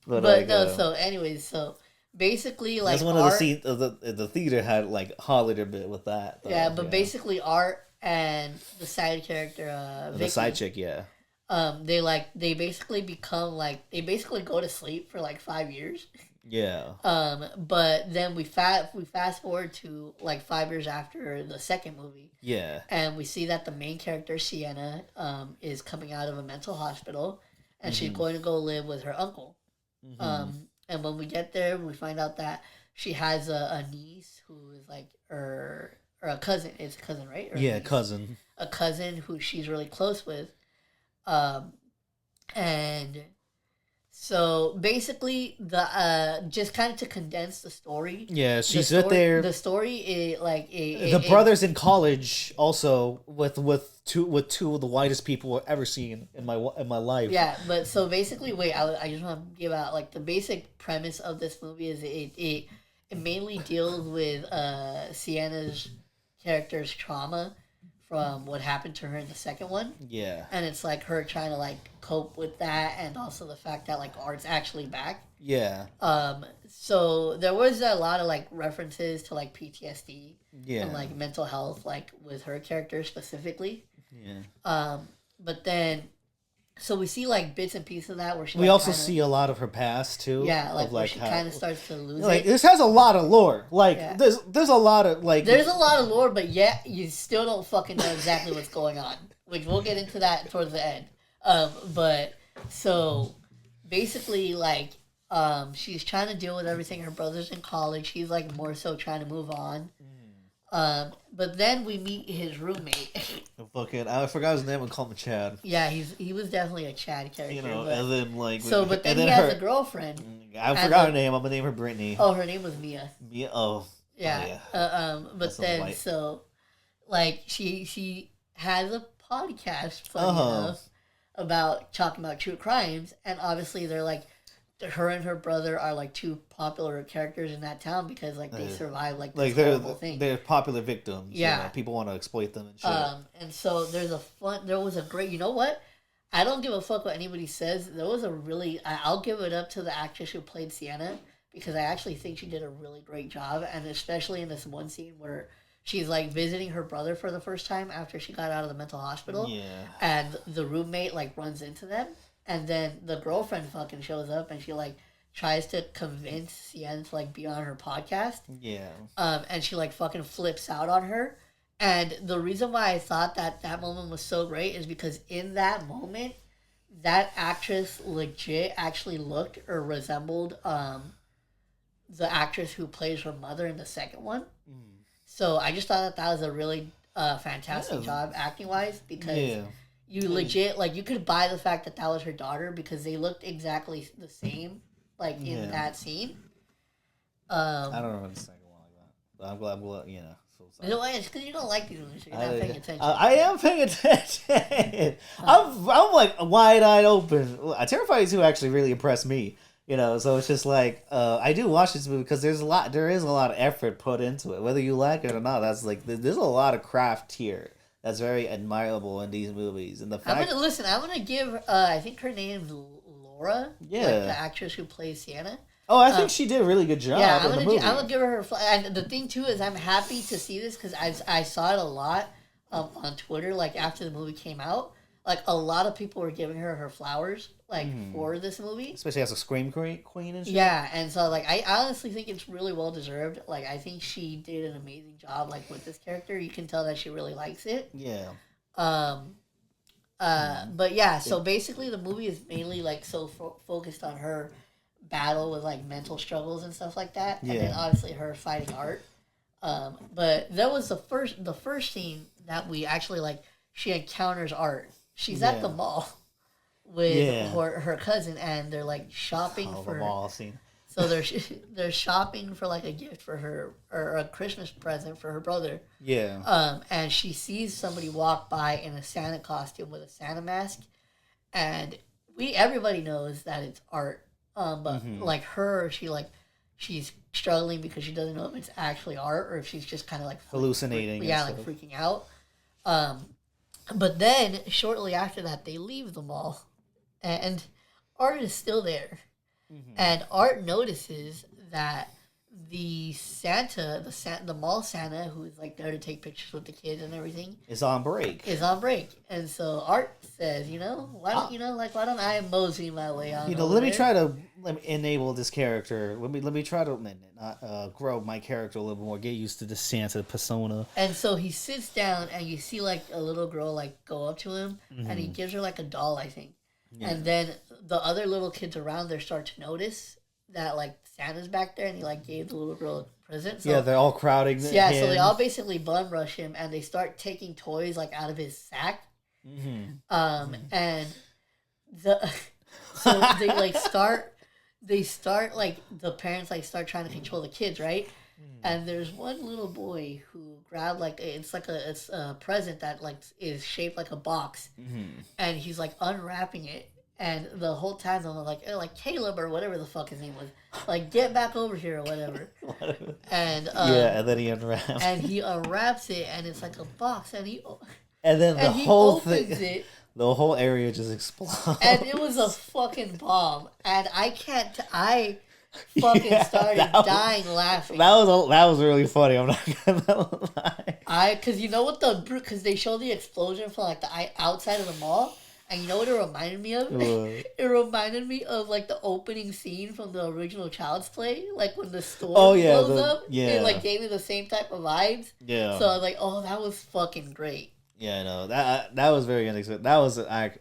S1: So anyways, so basically, like,
S2: that's one of the scenes. The theater had like hollered a bit with that.
S1: Though, but basically, Art and the side character, Vicky,
S2: the side chick,
S1: they basically become like they basically go to sleep for like 5 years.
S2: Yeah.
S1: But then we fast forward to like 5 years after the second movie.
S2: Yeah.
S1: And we see that the main character, Sienna, is coming out of a mental hospital, and she's going to go live with her uncle. And when we get there, we find out that she has a niece who is like or a cousin. It's a cousin, right? Or
S2: yeah, cousin.
S1: A cousin who she's really close with. And so basically, the just kind of to condense the story.
S2: Yeah, she's there.
S1: The story is like
S2: the brothers in college also with two of the whitest people I've ever seen in my life.
S1: Yeah, but so basically, I just want to give out like the basic premise of this movie is it mainly deals with Sienna's character's trauma from what happened to her in the second one.
S2: Yeah.
S1: And it's like her trying to like cope with that, and also the fact that like art's actually back.
S2: Yeah.
S1: So there was a lot of like references to like PTSD.
S2: Yeah.
S1: And like mental health, like with her character specifically.
S2: Yeah.
S1: But then, so we see like bits and pieces of that where she.
S2: We also see a lot of her past too.
S1: Yeah, like where she kind of starts to lose it.
S2: This has a lot of lore. Like there's a lot of like.
S1: There's a lot of lore, but yet you still don't fucking know exactly what's going on. Which we'll get into that towards the end. But so basically, like, she's trying to deal with everything. Her brother's in college. She's like more so trying to move on. But then we meet his roommate.
S2: I forgot his name. I call him Chad.
S1: Yeah, he was definitely a Chad character.
S2: You know, and then like
S1: but then he has a girlfriend.
S2: I forgot her name. I'm gonna name her Brittany.
S1: Oh, her name was Mia.
S2: Mia. Oh.
S1: Yeah. But that's then so, like she has a podcast, funny enough, about talking about true crimes, and obviously they're like. Her and her brother are like two popular characters in that town because like they survive like this horrible thing.
S2: They're popular victims.
S1: Yeah,
S2: you know, people want to exploit them and shit.
S1: And so there was a great. You know what? I don't give a fuck what anybody says. There was a really. I'll give it up to the actress who played Sienna because I actually think she did a really great job, and especially in this one scene where she's like visiting her brother for the first time after she got out of the mental hospital.
S2: Yeah, and
S1: the roommate like runs into them. And then the girlfriend fucking shows up and she like tries to convince Sienna to like be on her podcast.
S2: Yeah.
S1: And she like fucking flips out on her. And the reason why I thought that moment was so great is because in that moment, that actress legit actually looked or resembled the actress who plays her mother in the second one. So I just thought that was a really fantastic job acting wise because. Yeah. You legit, like, you could buy the fact that was her daughter because they looked exactly the same, like, in that scene.
S2: I don't remember the second one like that. But I'm glad, you know.
S1: You know why? It's because you don't like these movies. You're not paying attention.
S2: I am paying attention. I'm like, wide-eyed open. Terrifier 2 actually really impressed me. You know, so it's just like, I do watch this movie because there is a lot of effort put into it. Whether you like it or not, that's like, there's a lot of craft here. That's very admirable in these movies, and the fact.
S1: I'm gonna give. I think her name's Laura.
S2: Yeah.
S1: Like the actress who plays Sienna.
S2: Oh, I think she did a really good job.
S1: Yeah, I'm gonna give her. And the thing too is, I'm happy to see this because I saw it a lot on Twitter. Like after the movie came out, like a lot of people were giving her flowers like for this movie,
S2: especially as a scream queen and shit.
S1: Yeah, and so like I honestly think it's really well deserved. Like I think she did an amazing job like with this character. You can tell that she really likes it.
S2: Yeah.
S1: But yeah, so basically the movie is mainly like so focused on her battle with like mental struggles and stuff like that, and then obviously her fighting art. But that was the first scene that we actually like. She encounters art. She's at the mall with her cousin, and they're like shopping for
S2: the mall scene.
S1: So they're shopping for like a gift for her or a Christmas present for her brother.
S2: Yeah.
S1: And she sees somebody walk by in a Santa costume with a Santa mask, and everybody knows that it's art. But like her, she's struggling because she doesn't know if it's actually art or if she's just kind of like
S2: hallucinating.
S1: Like freaking out. But then shortly after that, they leave the mall, and Art is still there, and Art notices that the mall Santa, who is like there to take pictures with the kids and everything,
S2: is on break.
S1: And so Art says, why don't I mosey my way on?
S2: Let me try to let me enable this character. Let me try to not grow my character a little bit more. Get used to the Santa persona.
S1: And so he sits down, and you see like a little girl like go up to him, and he gives her like a doll, I think. Yeah. And then the other little kids around there start to notice that like Santa's back there, and he like gave the little girl a present. So,
S2: yeah, they're all crowding.
S1: Yeah, so they all basically bum rush him, and they start taking toys like out of his sack. And so they start like the parents like start trying to control the kids, right? And there's one little boy who grabbed like it's a present that like is shaped like a box, and he's like unwrapping it, and the whole time I'm like Caleb or whatever the fuck his name was, like get back over here or whatever. And
S2: and then he
S1: unwraps it, and it's like a box, and
S2: then the whole thing. The whole area just exploded.
S1: And it was a fucking bomb. And I fucking started dying laughing.
S2: That was really funny. I'm not gonna lie.
S1: Because you know what because they showed the explosion from like the outside of the mall. And you know what it reminded me of? It reminded me of like the opening scene from the original Child's Play. Like when the store blows up. Yeah. It like gave me the same type of vibes. Yeah. So I was like, oh, that was fucking great.
S2: Yeah, I know that was very unexpected. That was a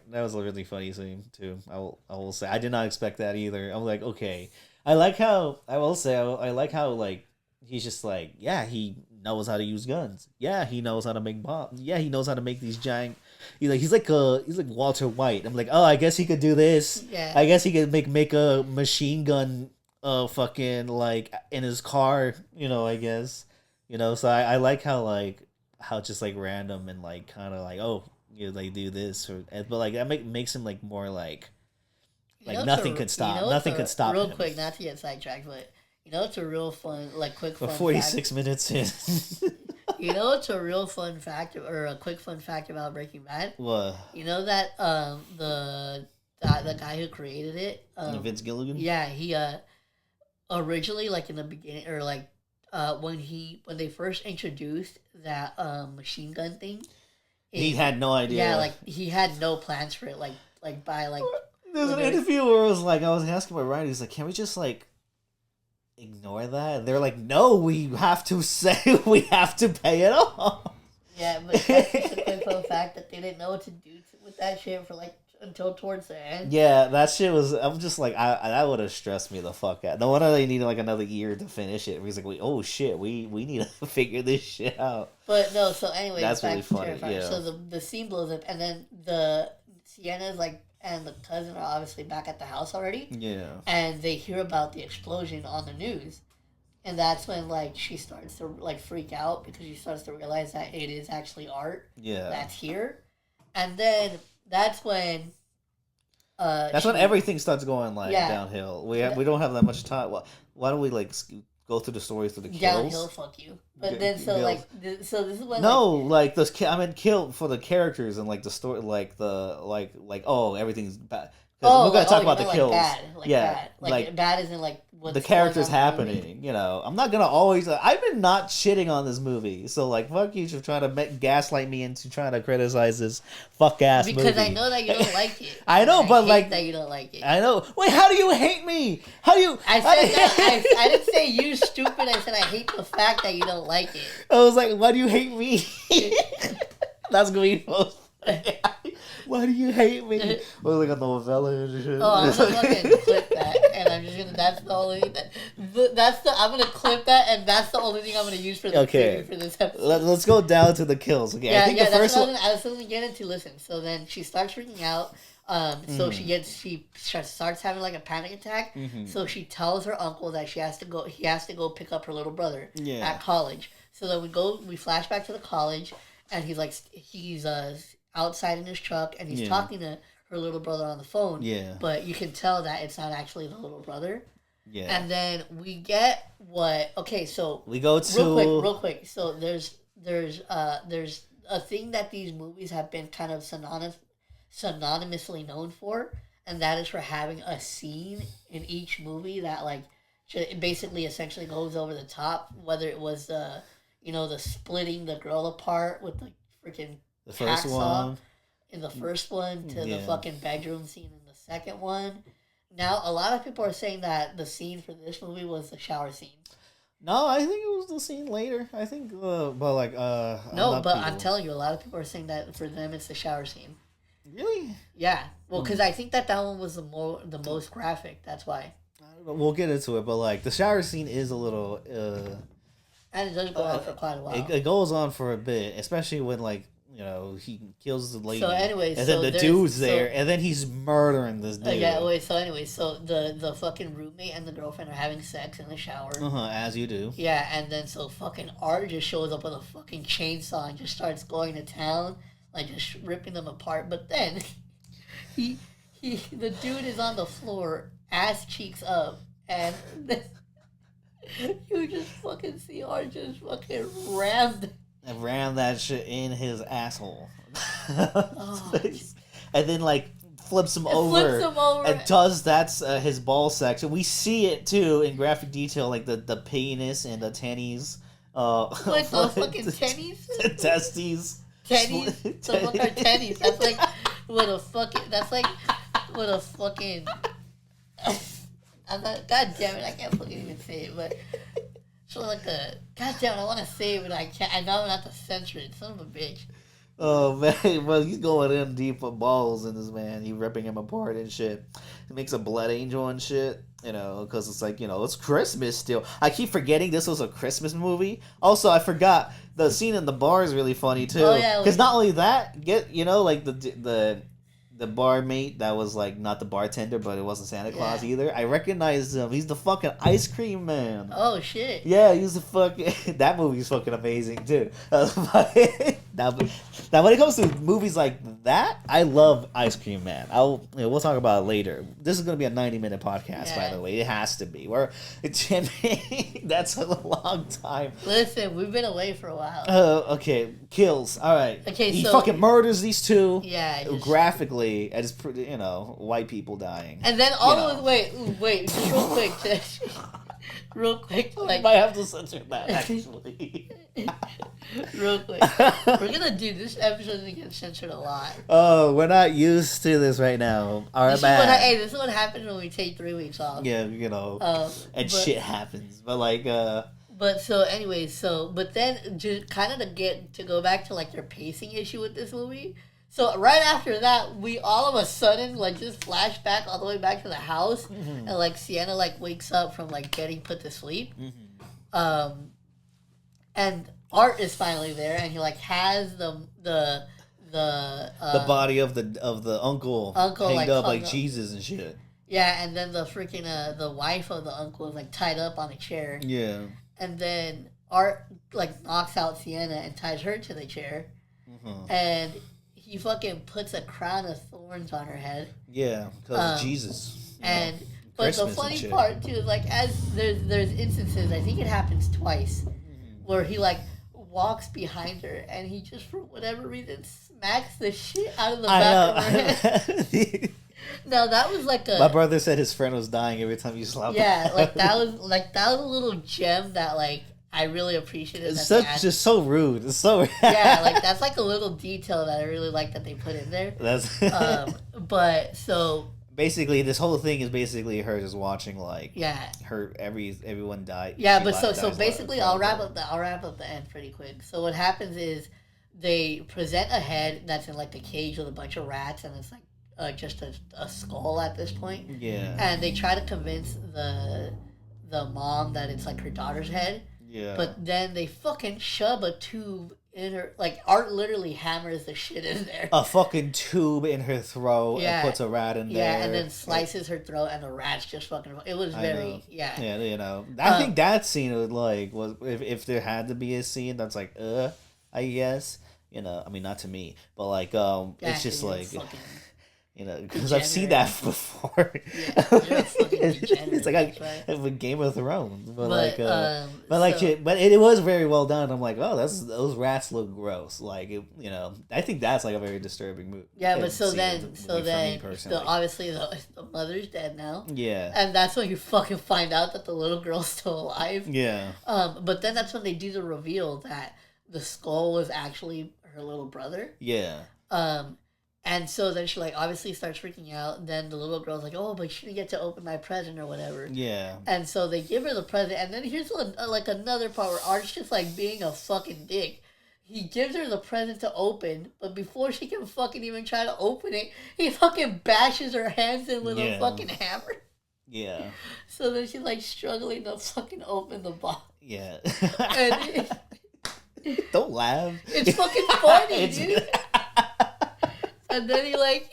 S2: really funny scene too. I will say I did not expect that either. I'm like, okay, I like how like he's just like, yeah, he knows how to use guns. Yeah, he knows how to make bombs. Yeah, he knows how to make these giant. He's like Walter White. I'm like, oh, I guess he could do this. Yeah. I guess he could make a machine gun, fucking like in his car. I guess. So I like how just like random and like kind of like they do this but like that makes him like more like nothing could stop him.
S1: Real quick, not to get sidetracked, but it's a real fun like quick fun
S2: 46
S1: fact.
S2: Minutes in.
S1: It's a real fun fact or a quick fun fact about Breaking Bad. What? That the guy who created it,
S2: Vince Gilligan.
S1: Yeah, he originally like in the beginning or like. When they first introduced that machine gun thing,
S2: he had no idea.
S1: Yeah, like he had no plans for it.
S2: There's an interview where I was asking my writer, he's like, "Can we just like ignore that?" And they're like, "No, we have to pay it off."
S1: Yeah, but that's just a quick fun fact that they didn't know what to do with that shit for like until towards the end.
S2: Yeah, that shit was. I'm just like, that would have stressed me the fuck out. No wonder they needed like another year to finish it. He's like, oh shit, we need to figure this shit out.
S1: But no, so anyway,
S2: that's really funny. Yeah.
S1: So the scene blows up, and then the Sienna's like, and the cousin are obviously back at the house already. Yeah. And they hear about the explosion on the news, and that's when like she starts to like freak out because she starts to realize that it is actually art. Yeah. That's here, and then. That's when
S2: everything starts going downhill. We don't have that much time. Why don't we like go through the stories through the kills?
S1: Downhill, fuck you. But then this is when
S2: kill for the characters and like the story, like everything's bad. We're gonna talk about the kills.
S1: Bad, bad. Like bad isn't like what's
S2: the characters happening. I'm not gonna always. I've been not shitting on this movie, so like fuck you for trying to gaslight me into trying to criticize this fuck ass movie.
S1: Because I know that you don't like it.
S2: I know, but
S1: like that you don't like it.
S2: I know. Wait, how do you hate me? How do you?
S1: I said I didn't say you stupid. I said I hate the fact that you don't like it.
S2: I was like, why do you hate me? That's gonna be most. Why do you hate me? Well, like a novella and shit.
S1: Oh, I'm gonna fucking clip that, and I'm just gonna. That's the only. I'm gonna clip that, and that's the only thing I'm gonna use for the preview for this episode.
S2: Let's go down to the kills. Okay,
S1: I think the first one. I was gonna get into. Listen, so then she starts freaking out. So she starts having like a panic attack. Mm-hmm. So she tells her uncle that he has to go pick up her little brother at college. So then we flash back to the college, and he's outside in his truck, and he's talking to her little brother on the phone. Yeah. But you can tell that it's not actually the little brother. Yeah. And then we get so
S2: we go to
S1: real quick. So there's a thing that these movies have been kind of synonymously known for, and that is for having a scene in each movie that basically essentially goes over the top, whether it was the splitting the girl apart with the freaking
S2: the first one
S1: in the first one to the fucking bedroom scene in the second one. Now, a lot of people are saying that the scene for this movie was the shower scene.
S2: No, I think it was the scene later. I think, but like,
S1: no, but I'm telling you, a lot of people are saying that for them it's the shower scene.
S2: Really?
S1: Yeah. Well, because I think that one was the most graphic. That's why.
S2: I don't know. We'll get into it, but like the shower scene is a little.
S1: And it does go on for quite a while.
S2: It goes on for a bit, especially when like he kills the lady.
S1: So anyways,
S2: and then the dude's there, and then he's murdering this dude.
S1: Yeah. Wait. So anyway, so the fucking roommate and the girlfriend are having sex in the shower.
S2: As you do.
S1: Yeah, and then so fucking Art just shows up with a fucking chainsaw and just starts going to town, like just ripping them apart. But then, the dude is on the floor, ass cheeks up, and then you just fucking see Art just fucking
S2: ram that shit in his asshole.
S1: Oh,
S2: and then like flips him over and does his ball section. We see it too in graphic detail, like the penis and the tennies.
S1: What the fucking tennies?
S2: The testes.
S1: Tennies? The fuck are tennies? That's like what a fucking. I'm not. God damn it! I can't fucking even say it, but. So like God damn it, I want to say it, but I can't. I know I'm not to censor it. Son of a bitch.
S2: Oh man, well he's going in deep with balls in this man. He's ripping him apart and shit. He makes a blood angel and shit. Because it's like it's Christmas still. I keep forgetting this was a Christmas movie. Also, I forgot the scene in the bar is really funny too.
S1: Oh yeah.
S2: Because not only that, like the barmaid that was like not the bartender, but it wasn't Santa Claus either. I recognized him. He's the fucking ice cream man.
S1: Oh shit.
S2: Yeah, he's the fucking. That movie's fucking amazing too. Now, when it comes to movies like that, I love Ice Cream Man. We'll talk about it later. This is gonna be a 90-minute podcast, by the way. It has to be. That's a long time.
S1: Listen, we've been away for a while.
S2: Okay, kills. All right.
S1: Okay,
S2: he fucking murders these two.
S1: Yeah.
S2: Graphically. And it's pretty, white people dying.
S1: And then wait, just real quick, real quick, like
S2: you might have to censor that actually.
S1: Real quick, we're gonna do this episode to get censored a lot.
S2: Oh, we're not used to this right now.
S1: This is what happens when we take 3 weeks off.
S2: Yeah, shit happens, but like.
S1: But so anyway, but then just kind of to go back to like their pacing issue with this movie. So right after that, we all of a sudden like just flash back all the way back to the house, and like Sienna like wakes up from like getting put to sleep, and Art is finally there, and he like has the
S2: body of the uncle hanged up like Jesus and shit.
S1: Yeah, and then the freaking the wife of the uncle is like tied up on a chair.
S2: Yeah,
S1: and then Art like knocks out Sienna and ties her to the chair, and he fucking puts a crown of thorns on her head.
S2: Yeah, because of Jesus.
S1: But Christmas the funny part too is like as there's instances, I think it happens twice, where he like walks behind her and he just for whatever reason smacks the shit out of the back of her head. No, that was like
S2: my brother said his friend was dying every time you slapped him.
S1: Yeah, that was a little gem that like I really appreciated.
S2: It's just so rude. It's so
S1: yeah, like that's like a little detail that I really like that they put in there.
S2: That's
S1: but so
S2: basically this whole thing is basically her just watching like everyone die.
S1: Yeah, but so basically I'll wrap up the end pretty quick. So what happens is they present a head that's in like a cage with a bunch of rats, and it's like just a skull at this point.
S2: Yeah,
S1: and they try to convince the mom that it's like her daughter's head.
S2: Yeah.
S1: But then they fucking shove a tube in her. Like, Art literally hammers the shit in there.
S2: A fucking tube in her throat and puts a rat in there.
S1: Yeah, and then slices her throat, and the rat's just fucking. It was very. Yeah.
S2: Yeah, I think that scene was if there had to be a scene that's like, I guess. I mean, not to me, but like, it's just like. Fucking, because I've seen that before. Yeah, it's like with Game of Thrones, but it was very well done. I'm like, oh, those rats look gross. Like, I think that's like a very disturbing movie.
S1: Yeah, but obviously the mother's dead now.
S2: Yeah,
S1: and that's when you fucking find out that the little girl's still alive.
S2: Yeah.
S1: But then that's when they do the reveal that the skull was actually her little brother.
S2: Yeah.
S1: And so then she like obviously starts freaking out. And then the little girl's like, "Oh, but she didn't get to open my present or whatever."
S2: Yeah.
S1: And so they give her the present, and then here's like another part where Art's just like being a fucking dick. He gives her the present to open, but before she can fucking even try to open it, he fucking bashes her hands in with a fucking hammer.
S2: Yeah.
S1: So then she's like struggling to fucking open the box.
S2: Yeah.
S1: And
S2: don't laugh.
S1: It's fucking funny, dude. And then he like,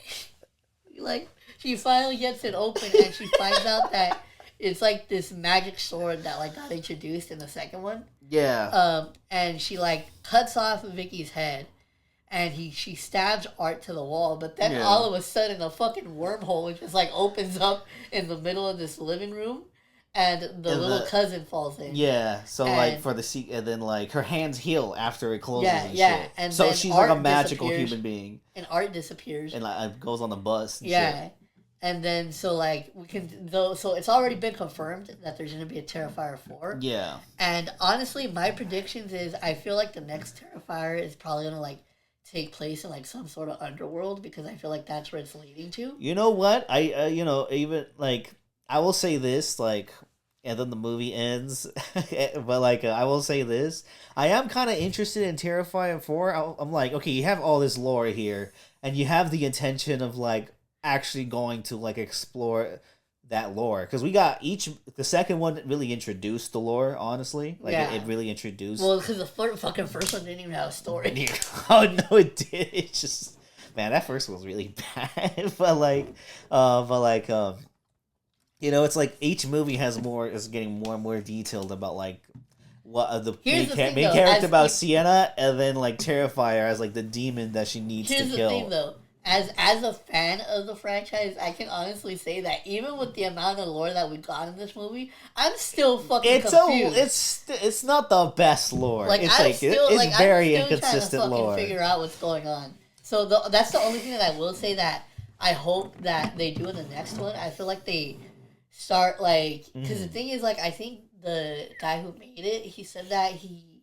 S1: she finally gets it open, and she finds out that it's like this magic sword that like got introduced in the second one.
S2: Yeah.
S1: And she like cuts off Vicky's head, and she stabs Art to the wall. But then all of a sudden, a fucking wormhole just like opens up in the middle of this living room, and the little cousin falls in.
S2: Yeah. So like for the and then like her hands heal after it closes. Yeah. And shit.
S1: And
S2: so she's
S1: Art
S2: like a magical human being.
S1: And Art disappears.
S2: And like goes on the bus. And
S1: shit. And then, so, like, so it's already been confirmed that there's going to be a Terrifier 4.
S2: Yeah.
S1: And honestly, my predictions is I feel like the next Terrifier is probably going to, like, take place in, like, some sort of underworld, because I feel like that's where it's leading to.
S2: You know what? Even, like, I will say this, like, and then the movie ends, but, like, I will say this. I am kind of interested in Terrifier 4. I'm like, okay, you have all this lore here, and you have the intention of, like, actually going to like explore that lore, because we got the second one really introduced the lore, honestly, like it really introduced,
S1: because the fucking first one didn't even have a story.
S2: Oh no, it did. It's just, man, that first one was really bad. But it's like each movie is getting more and more detailed about like what the main character about Sienna, and then like Terrifier as like the demon that she needs to kill.
S1: Here's the thing though. As a fan of the franchise, I can honestly say that even with the amount of lore that we got in this movie, I'm still fucking confused.
S2: It's not the best lore.
S1: Like,
S2: it's very inconsistent lore.
S1: Trying to figure out what's going on. So that's the only thing that I will say that I hope that they do in the next one. I feel like they start like, because the thing is, like, I think the guy who made it, he said that he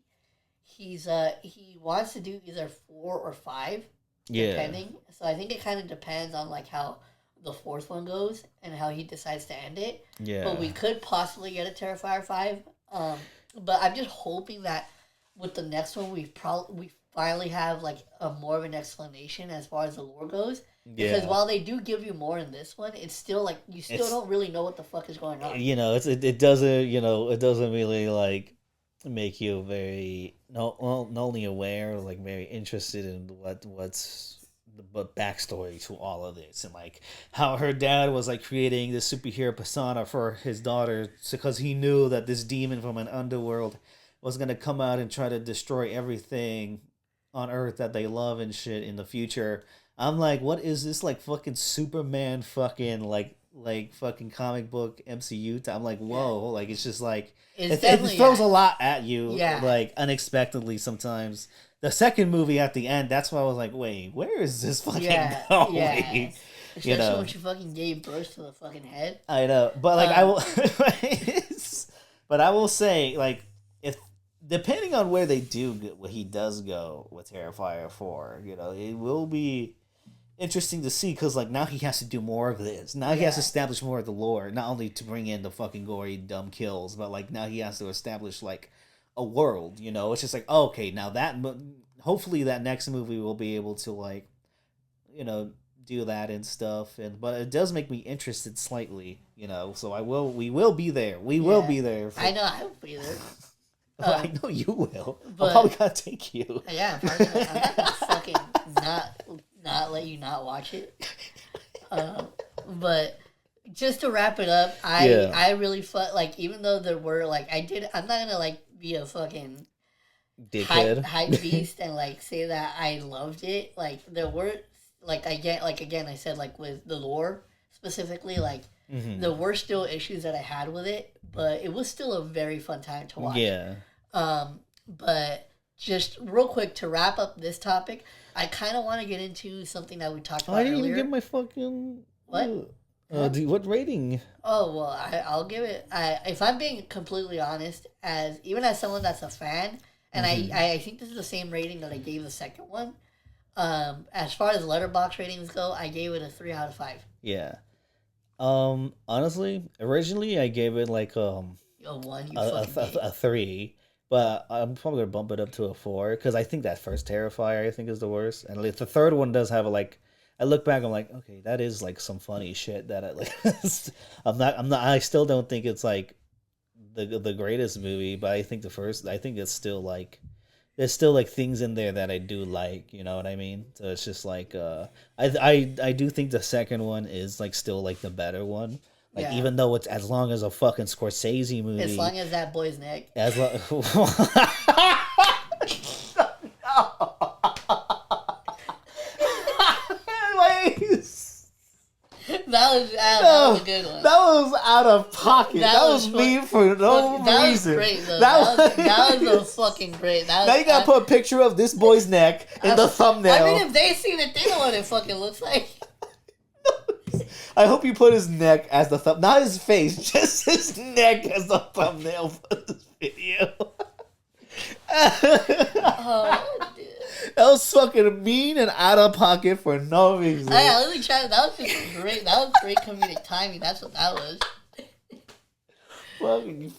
S1: wants to do either 4 or 5. Depending. So I think it kind of depends on like how the fourth one goes and how he decides to end it. Yeah. But we could possibly get a Terrifier 5. But I'm just hoping that with the next one we finally have like a more of an explanation as far as the lore goes. Because while they do give you more in this one, it's still like you don't really know what the fuck is going on.
S2: It doesn't really like make you very not only aware, like very interested in what's the backstory to all of this, and like how her dad was like creating this superhero persona for his daughter because he knew that this demon from an underworld was gonna come out and try to destroy everything on Earth that they love and shit in the future. I'm like, what is this, like fucking Superman fucking like fucking comic book MCU? I'm like, whoa, like it's just like it throws a lot at you, like unexpectedly sometimes. The second movie at the end, that's why I was like, wait, where is this fucking going?
S1: Yeah. Especially when she fucking gave birth to the fucking head.
S2: I know, but like I will, but I will say, like, if depending on where they do, where he does go with Terrifier 4, it will be interesting to see, because like now he has to do more of this. Now he has to establish more of the lore, not only to bring in the fucking gory dumb kills, but like now he has to establish like a world. It's just like, okay, now hopefully that next movie will be able to like do that and stuff. But it does make me interested slightly, so we will be there. We will be there.
S1: I know I will be there.
S2: I know you will. I'll probably gotta take you.
S1: Yeah, I'm not gonna fucking not let you not watch it. But just to wrap it up, I really felt like, even though there were like I'm not gonna like be a fucking hype beast and like say that I loved it. Like there were again I said, like with the lore specifically, like there were still issues that I had with it, but it was still a very fun time to watch. Yeah. But just real quick to wrap up this topic, I kind of want to get into something that we talked about earlier. I didn't even
S2: get my fucking...
S1: What?
S2: What rating?
S1: Oh, well, I'll give it... if I'm being completely honest, even as someone that's a fan, and I think this is the same rating that I gave the second one, As far as letterbox ratings go, I gave it a 3 out of 5.
S2: Yeah. Honestly, originally I gave it like
S1: A 1, you fucking
S2: a 3, but I'm probably gonna bump it up to a 4 because I think that first Terrifier I think is the worst, and like, the third one does have a like. I look back, I'm like, okay, that is like some funny shit that I like. I'm not. I still don't think it's like the greatest movie, but I think the first. I think it's still like there's still like things in there that I do like, you know what I mean? So it's just like I do think the second one is like still like the better one. Like
S1: Yeah.
S2: even though it's as long as a fucking Scorsese movie.
S1: As long as that boy's neck.
S2: As long
S1: That was a good one.
S2: That was out of pocket. That was me for no reason.
S1: That was great, though. That was a fucking great.
S2: Now you gotta put a picture of this boy's neck in the thumbnail.
S1: I mean, if they seen it, they know what it fucking looks like.
S2: I hope you put his neck as the thumb, not his face, just his neck as the thumbnail for this video.
S1: Oh, dude.
S2: That was fucking mean and out of pocket for no reason.
S1: I really tried. That was just great. That was great comedic timing. That's what that was.
S2: Fucking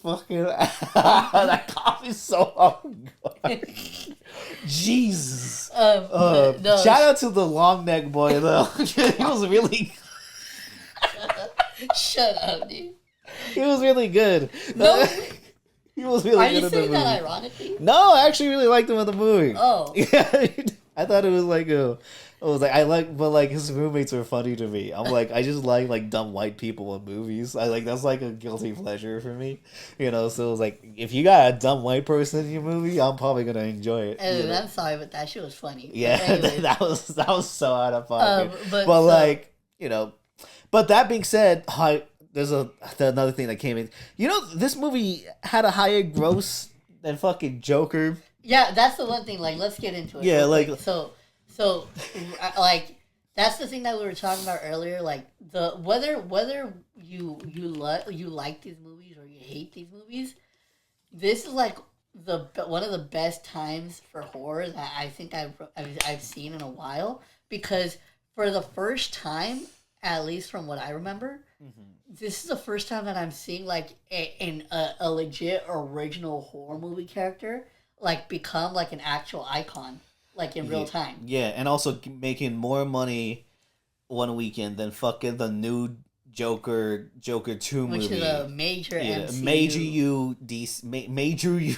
S2: that coffee's so hard. Jesus.
S1: No,
S2: shout out to the long neck boy though. He was really.
S1: Shut up, dude.
S2: He was really good.
S1: No.
S2: He was really
S1: Are
S2: good
S1: you
S2: in the
S1: saying
S2: movie.
S1: that ironically?
S2: No, I actually really liked him in the movie.
S1: Oh.
S2: Yeah, I thought it was like but like his roommates were funny to me. I'm like, I just like dumb white people in movies. I like that's like a guilty pleasure for me, you know. So it was like, if you got a dumb white person in your movie, I'm probably gonna enjoy it.
S1: And I'm sorry, but that shit was funny.
S2: Yeah, that was so out of pocket.
S1: But
S2: like, you know, but that being said, there's another thing that came in. You know, this movie had a higher gross than fucking Joker.
S1: Yeah, that's the one thing. Like, let's get into it.
S2: Yeah, like
S1: so, like that's the thing that we were talking about earlier. Like the whether you like these movies or you hate these movies, this is like one of the best times for horror that I think I've seen in a while, because for the first time, at least from what I remember. Mm-hmm. This is the first time that I'm seeing like a legit original horror movie character like become like an actual icon, like in real time. Yeah,
S2: and also making more money one weekend than fucking the new Joker 2 movie,
S1: which is a major MCU.
S2: Major U DC major U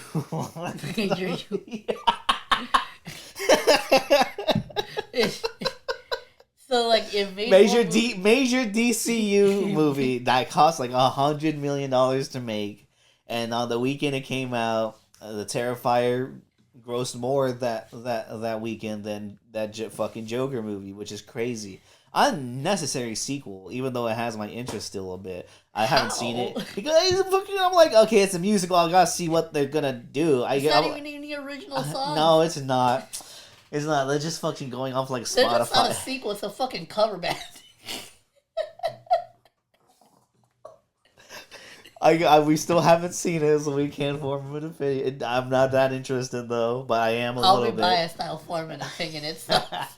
S1: major U. So like it made
S2: major DCU movie that cost like $100 million to make, and on the weekend it came out, the Terrifier grossed more that weekend than that fucking Joker movie, which is crazy. Unnecessary sequel, even though it has my interest still a bit. I haven't seen it because I'm like, okay, it's a musical. I gotta see what they're gonna do.
S1: It's not even in the original song.
S2: No, it's not. It's not. They're just fucking going off like Spotify.
S1: They're just not a sequel. It's a fucking cover band.
S2: We still haven't seen it, so we can't form an opinion. I'm not that interested though, but I am a little bit.
S1: I'll be biased. I'll form an opinion itself.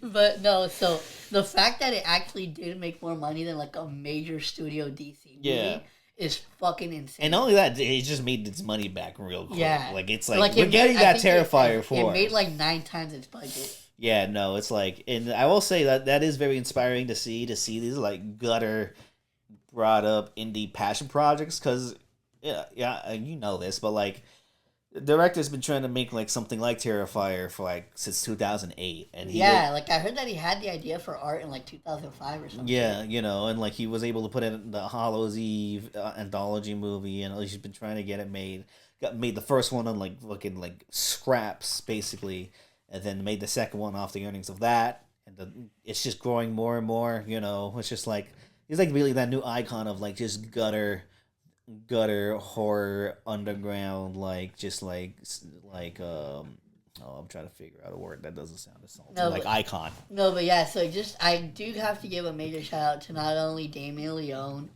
S1: But no, so the fact that it actually did make more money than like a major studio DC movie is fucking insane.
S2: And not only that, it just made its money back real quick.
S1: Yeah.
S2: Like, it's like we're getting that Terrifier for
S1: it made like 9 times its budget.
S2: Yeah, no, it's like, and I will say that is very inspiring to see these like gutter brought up indie passion projects, because yeah, you know this, but like the director's been trying to make like something like Terrifier for like since 2008, and
S1: like I heard that he had the idea for art in like 2005 or something.
S2: Yeah, you know, and like he was able to put it in the Hallows Eve anthology movie, and he's been trying to get it made. Got made the first one on like fucking like scraps basically, and then made the second one off the earnings of that, and it's just growing more and more. You know, it's just like he's like really that new icon of like just gutter horror underground, like just like I'm trying to figure out a word that doesn't sound as salty. No, like icon.
S1: No, but yeah, so just I do have to give a major shout out to not only Damien Leone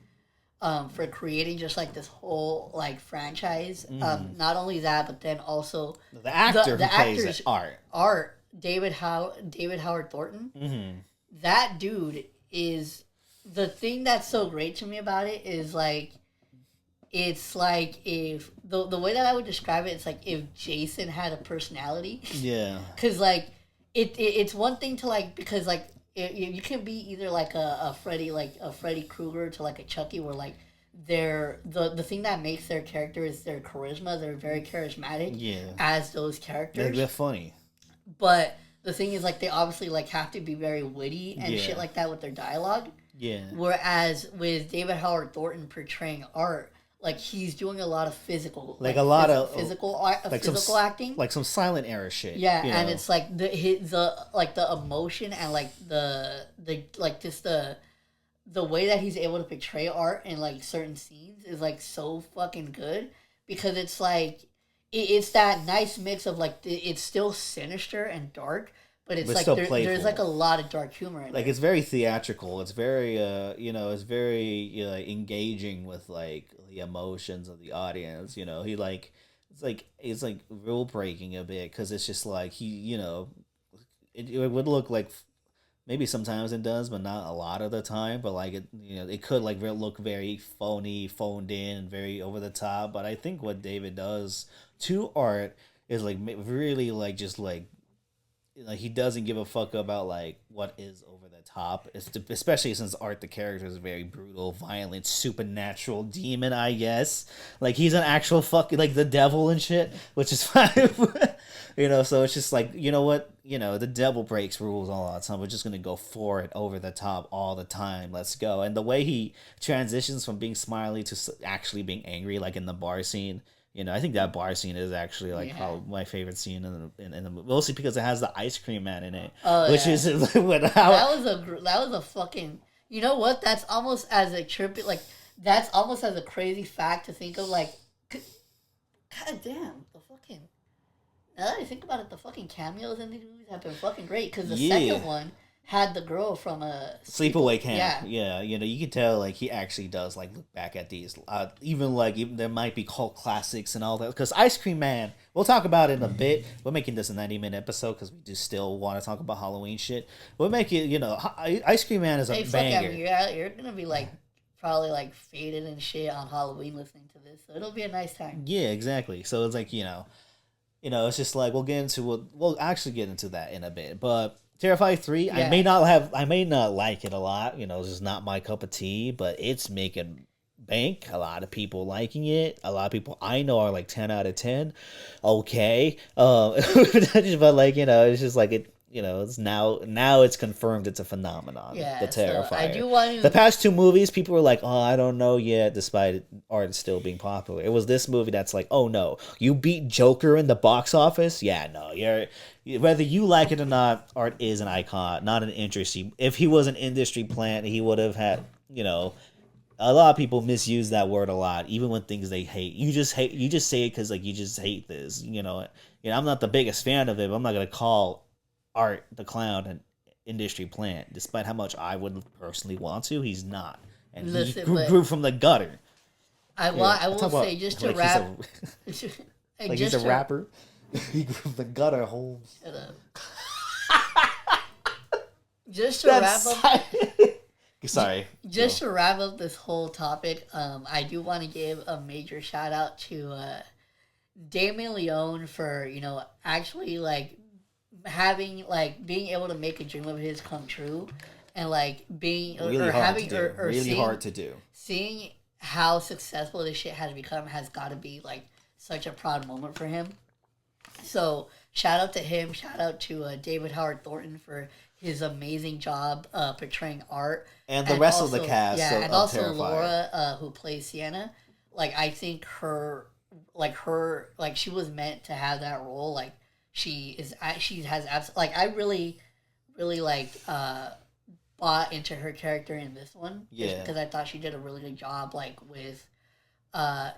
S1: for creating just like this whole like franchise. Not only that, but then also
S2: the actor who plays Art.
S1: David Howard Thornton.
S2: Mm-hmm.
S1: That dude is the thing that's so great to me about it is like it's like if the way that I would describe it, it's like if Jason had a personality.
S2: Yeah.
S1: Because like it's one thing to like because like you can be either like a Freddy Krueger to like a Chucky where like the thing that makes their character is their charisma. They're very charismatic.
S2: Yeah.
S1: As those characters.
S2: They're funny.
S1: But the thing is like they obviously like have to be very witty and shit like that with their dialogue.
S2: Yeah.
S1: Whereas with David Howard Thornton portraying Art, like he's doing a lot of physical,
S2: like a lot of
S1: physical acting,
S2: like some silent era shit.
S1: Yeah, and it's like the emotion and like the like just the way that he's able to portray Art in like certain scenes is like so fucking good because it's like it's that nice mix of like it's still sinister and dark. But it's like there's like a lot of dark humor in it.
S2: Like it's very theatrical. It's very it's very engaging with like the emotions of the audience. He like it's like rule breaking a bit because it's just like it would look like maybe sometimes it does, but not a lot of the time. But like it could like look very phony, phoned in, and very over the top. But I think what David does to Art is like really like just like he doesn't give a fuck about like what is over the top, especially since Art the character is very brutal, violent, supernatural demon. I guess like he's an actual fucking like the devil and shit, which is fine. So it's just like what the devil breaks rules all the time. We're just gonna go for it over the top all the time. Let's go. And the way he transitions from being smiley to actually being angry, like in the bar scene. I think that bar scene is actually like probably my favorite scene in the movie, mostly because it has the ice cream man in it, which is
S1: that was a fucking what that's almost as a trippy like that's almost as a crazy fact to think of like god damn the fucking now that I think about it the fucking cameos in these movies have been fucking great because the second one had the girl from a
S2: Sleepaway Camp. Yeah. You can tell like he actually does like look back at these. Even there might be cult classics and all that. Because Ice Cream Man, we'll talk about it in a bit. We're making this a 90-minute episode because we do still want to talk about Halloween shit. We'll make it. Ice Cream Man is a banger.
S1: You're gonna be like probably like faded and shit on Halloween listening to this, so it'll be a nice time.
S2: Yeah, exactly. So it's like it's just like we'll actually get into that in a bit, but. Terrifier 3, yeah. I may not like it a lot, it's just not my cup of tea, but it's making bank. A lot of people liking it. A lot of people I know are like 10 out of 10. Okay. But like, it's just like it, it's now it's confirmed it's a phenomenon.
S1: Yeah,
S2: the Terrifier. So
S1: I do want to...
S2: The past two movies, people were like, oh, I don't know yet, despite Art still being popular. It was this movie that's like, oh no, you beat Joker in the box office? Yeah, no, whether you like it or not, Art is an icon, not an industry. If he was an industry plant, he would have had, a lot of people misuse that word a lot, even when things they hate. You just say it because like you just hate this. I'm not the biggest fan of it, but I'm not gonna call Art the Clown an industry plant, despite how much I would personally want to. He's not, and he grew from the gutter.
S1: I will say just to
S2: like
S1: wrap,
S2: like he's a rapper. He grew from the gutter, Holmes.
S1: Shut up. Just to wrap up.
S2: Sorry.
S1: Just to wrap up this whole topic, I do want to give a major shout out to Damien Leone for actually like having like being able to make a dream of his come true, and like being
S2: really hard to do.
S1: Seeing how successful this shit has become has got to be like such a proud moment for him. So shout out to him. Shout out to David Howard Thornton for his amazing job portraying Art,
S2: and the rest of the cast.
S1: Yeah,
S2: and
S1: also
S2: Terrifier.
S1: Laura, who plays Sienna. Like I think her she was meant to have that role. Like she has absolutely like I really like bought into her character in this one.
S2: Yeah,
S1: because I thought she did a really good job like with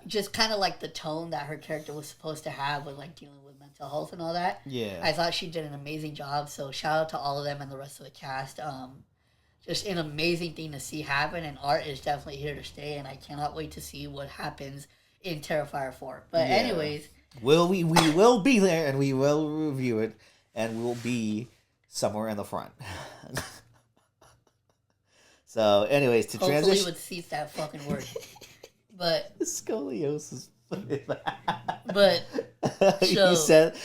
S1: just kind of like the tone that her character was supposed to have with like dealing with mental health and all that.
S2: Yeah,
S1: I thought she did an amazing job. So shout out to all of them and the rest of the cast. Just an amazing thing to see happen, and Art is definitely here to stay, and I cannot wait to see what happens in Terrifier 4. But anyways,
S2: we will be there and we will review it. and we'll be somewhere in the front. So, anyways, to
S1: hopefully
S2: transition,
S1: with seats that fucking work. But
S2: scoliosis.
S1: But so
S2: you said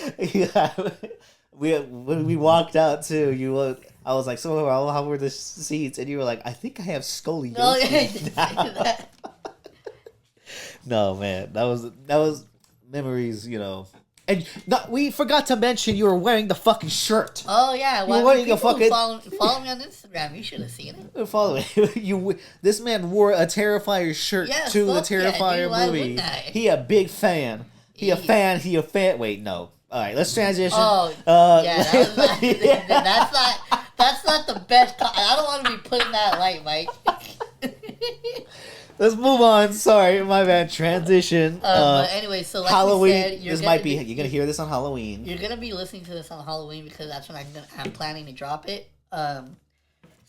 S2: when we walked out too. I was like, so how were the seats? And you were like, I think I have scoliosis.
S1: No, I didn't say that.
S2: No, man, that was memories, And we forgot to mention you were wearing the fucking shirt.
S1: Oh yeah,
S2: you were wearing a fucking
S1: follow me on Instagram. You should have seen it.
S2: Follow me. This man wore a Terrifier shirt to the Terrifier movie. He a big fan. He a fan. Wait, no. All right, let's transition.
S1: Oh, yeah, that's not the best. I don't want to be putting that light, Mike.
S2: Let's move on. Sorry, my bad. Transition.
S1: But anyway, so like
S2: Halloween.
S1: We said,
S2: you're gonna hear this on Halloween.
S1: You're gonna be listening to this on Halloween because that's when I'm planning to drop it.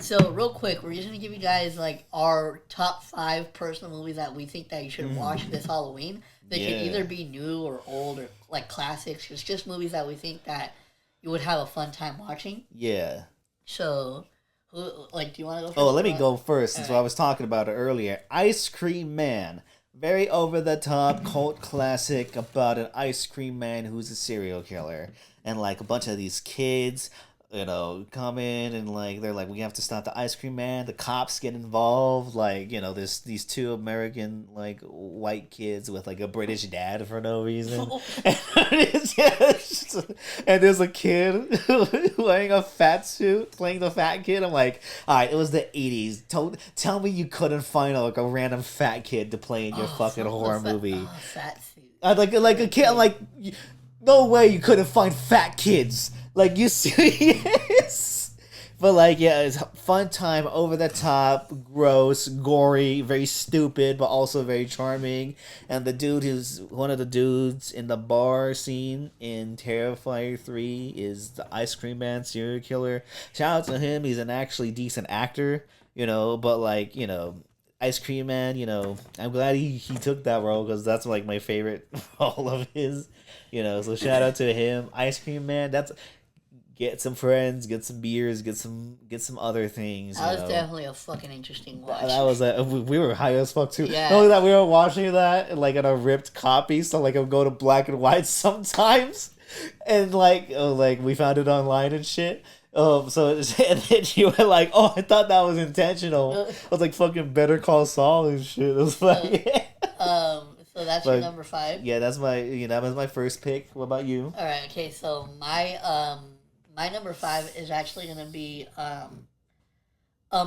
S1: So real quick, we're just gonna give you guys like our top 5 personal movies that we think that you should watch this Halloween. They can either be new or old or like classics. It's just movies that we think that you would have a fun time watching.
S2: Yeah.
S1: So, do you want to go first?
S2: Oh, let me go first since I was talking about it earlier. Ice Cream Man. Very over-the-top cult classic about an ice cream man who's a serial killer. And, like, a bunch of these kids, come in and, like, they're like, we have to stop the ice cream man. The cops get involved. Like, there's these 2 American, like, white kids with, like, a British dad for no reason. And there's a kid wearing a fat suit playing the fat kid. I'm like, all right, it was the 80s. Tell me you couldn't find, like, a random fat kid to play in your fucking horror movie.
S1: Fat suit.
S2: Like a kid, I'm like, no way you couldn't find fat kids. Like, you serious? But, like, yeah, it's fun time, over the top, gross, gory, very stupid, but also very charming. And the dude who's one of the dudes in the bar scene in Terrifier 3 is the Ice Cream Man serial killer. Shout out to him. He's an actually decent actor, but, like, Ice Cream Man, I'm glad he took that role because that's, like, my favorite role of his, so shout out to him. Ice Cream Man, get some friends, get some beers, get some other things.
S1: That was definitely a fucking interesting watch.
S2: That was we were high as fuck too.
S1: Yeah.
S2: Not only that, we were watching that like in a ripped copy, so like I would go to black and white sometimes, and like we found it online and shit. And then you were like, oh, I thought that was intentional. It was like fucking Better Call Saul and shit. It was like,
S1: so that's your number 5.
S2: Yeah, that was my first pick. What about you?
S1: All right, okay, so my number 5 is actually going to be a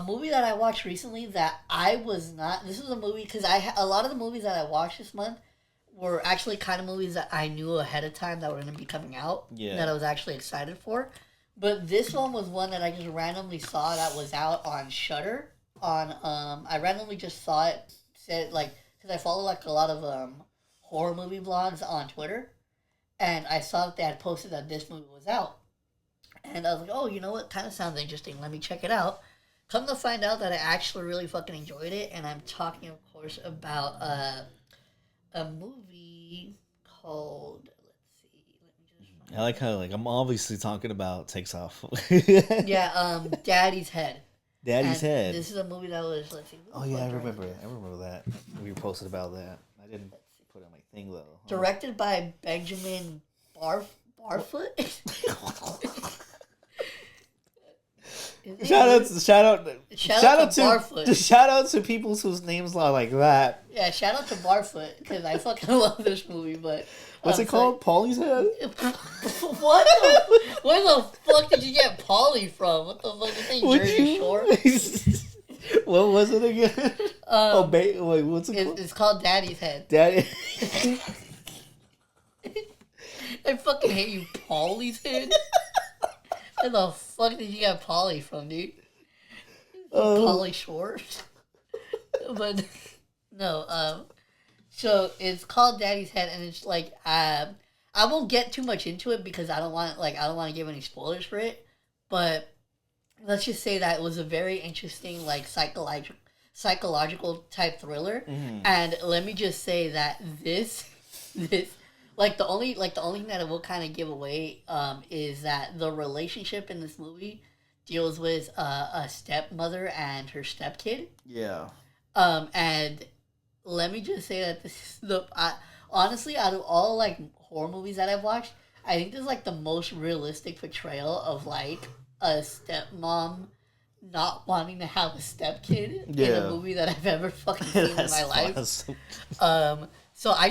S1: movie that I watched recently that I was not... This is a movie... Because a lot of the movies that I watched this month were actually kind of movies that I knew ahead of time that were going to be coming out. Yeah. That I was actually excited for. But this one was one that I just randomly saw that was out on Shudder. I randomly just saw it. Because I follow like a lot of horror movie blogs on Twitter. And I saw that they had posted that this movie was out. And I was like, oh, you know what? Kind of sounds interesting. Let me check it out. Come to find out that I actually really fucking enjoyed it. And I'm talking, of course, about a movie called... Let's see. Let me just find
S2: I like how I'm obviously talking about Takes Off.
S1: Yeah, Daddy's Head.
S2: Daddy's Head.
S1: This is a movie that was... Let's see.
S2: Oh, yeah, I remember it. I remember that. We posted about that. I didn't put it on my thing, though.
S1: Directed by Benjamin Barfoot?
S2: Shout out
S1: Barfoot.
S2: Shout out to people whose names are like that.
S1: Yeah, shout out to Barfoot because I fucking love this movie. But
S2: what's it called? Paulie's Head.
S1: Where the fuck did you get Paulie from? What the fuck is it? Jersey Shore.
S2: What was it again? Wait, what's it called?
S1: It's called Daddy's Head.
S2: Daddy.
S1: I fucking hate you, Paulie's Head. Where the fuck did you get Paulie from, dude? Pauly Shore. But no, so it's called Daddy's Head, and it's like I won't get too much into it because I don't want to give any spoilers for it. But let's just say that it was a very interesting, like psychological type thriller, and let me just say that this the only thing that it will kind of give away is that the relationship in this movie deals with a stepmother and her stepkid.
S2: Yeah.
S1: And let me just say that this is honestly, out of all like horror movies that I've watched, I think this is like the most realistic portrayal of like a stepmom not wanting to have a stepkid in a movie that I've ever fucking seen in my life.
S2: Awesome.
S1: So I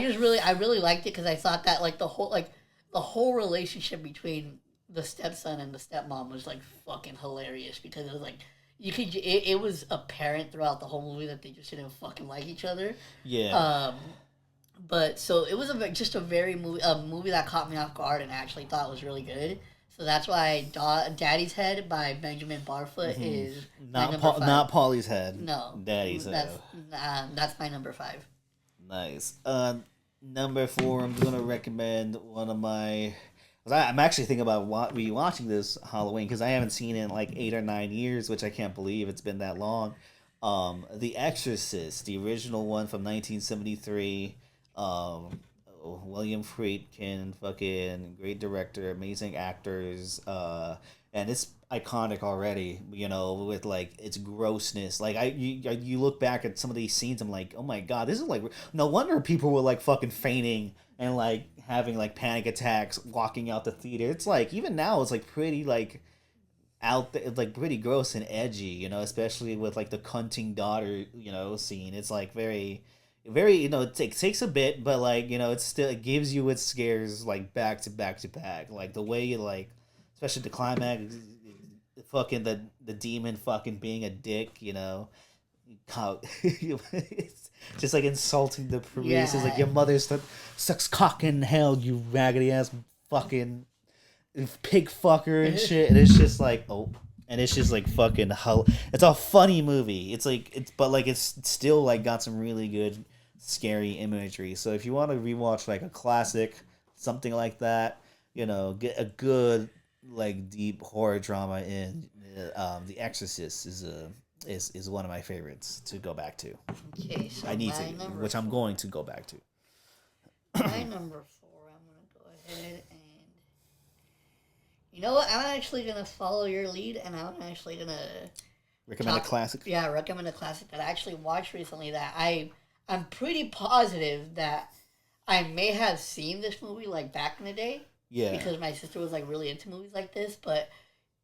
S1: really liked it because I thought that like the whole relationship between the stepson and the stepmom was like fucking hilarious because it was like it was apparent throughout the whole movie that they just didn't fucking like each other.
S2: Yeah.
S1: But so it was just a movie that caught me off guard and I actually thought was really good. So that's why Daddy's Head by Benjamin Barfoot is
S2: not Paulie's Head.
S1: No,
S2: Daddy's Head.
S1: That's my number 5.
S2: Nice. Number 4, I'm gonna recommend one of my. I'm actually thinking about rewatching this Halloween because I haven't seen it in like 8 or 9 years, which I can't believe it's been that long. The Exorcist, the original one from 1973. William Friedkin, fucking great director, amazing actors, and it's iconic already. You know, with like its grossness. Like you look back at some of these scenes, I'm like, oh my god, this is like no wonder people were like fucking fainting and like having like panic attacks walking out the theater. It's like even now, it's like pretty like out there, like pretty gross and edgy. You know, especially with like the cunting daughter, you know, scene. It's like very you know it takes a bit but like you know it gives you its scares like back to back to back like the way you like especially the climax fucking the demon fucking being a dick you know how it's just like insulting the priest. It's like your mother sucks cock in hell you raggedy ass fucking pig fucker and shit and it's just like and it's just like fucking hell. It's a funny movie. But like it's still like got some really good scary imagery. So if you want to rewatch like a classic, something like that, you know, get a good like deep horror drama in. The Exorcist is one of my favorites to go back to.
S1: Okay, so
S2: I need to, which I'm going to go back to.
S1: My number 4, I'm gonna go ahead and. You know what? I'm actually gonna follow your lead, and I'm actually gonna
S2: recommend a classic.
S1: Yeah, recommend a classic that I actually watched recently. That I'm pretty positive that I may have seen this movie like back in the day.
S2: Yeah.
S1: Because my sister was like really into movies like this, but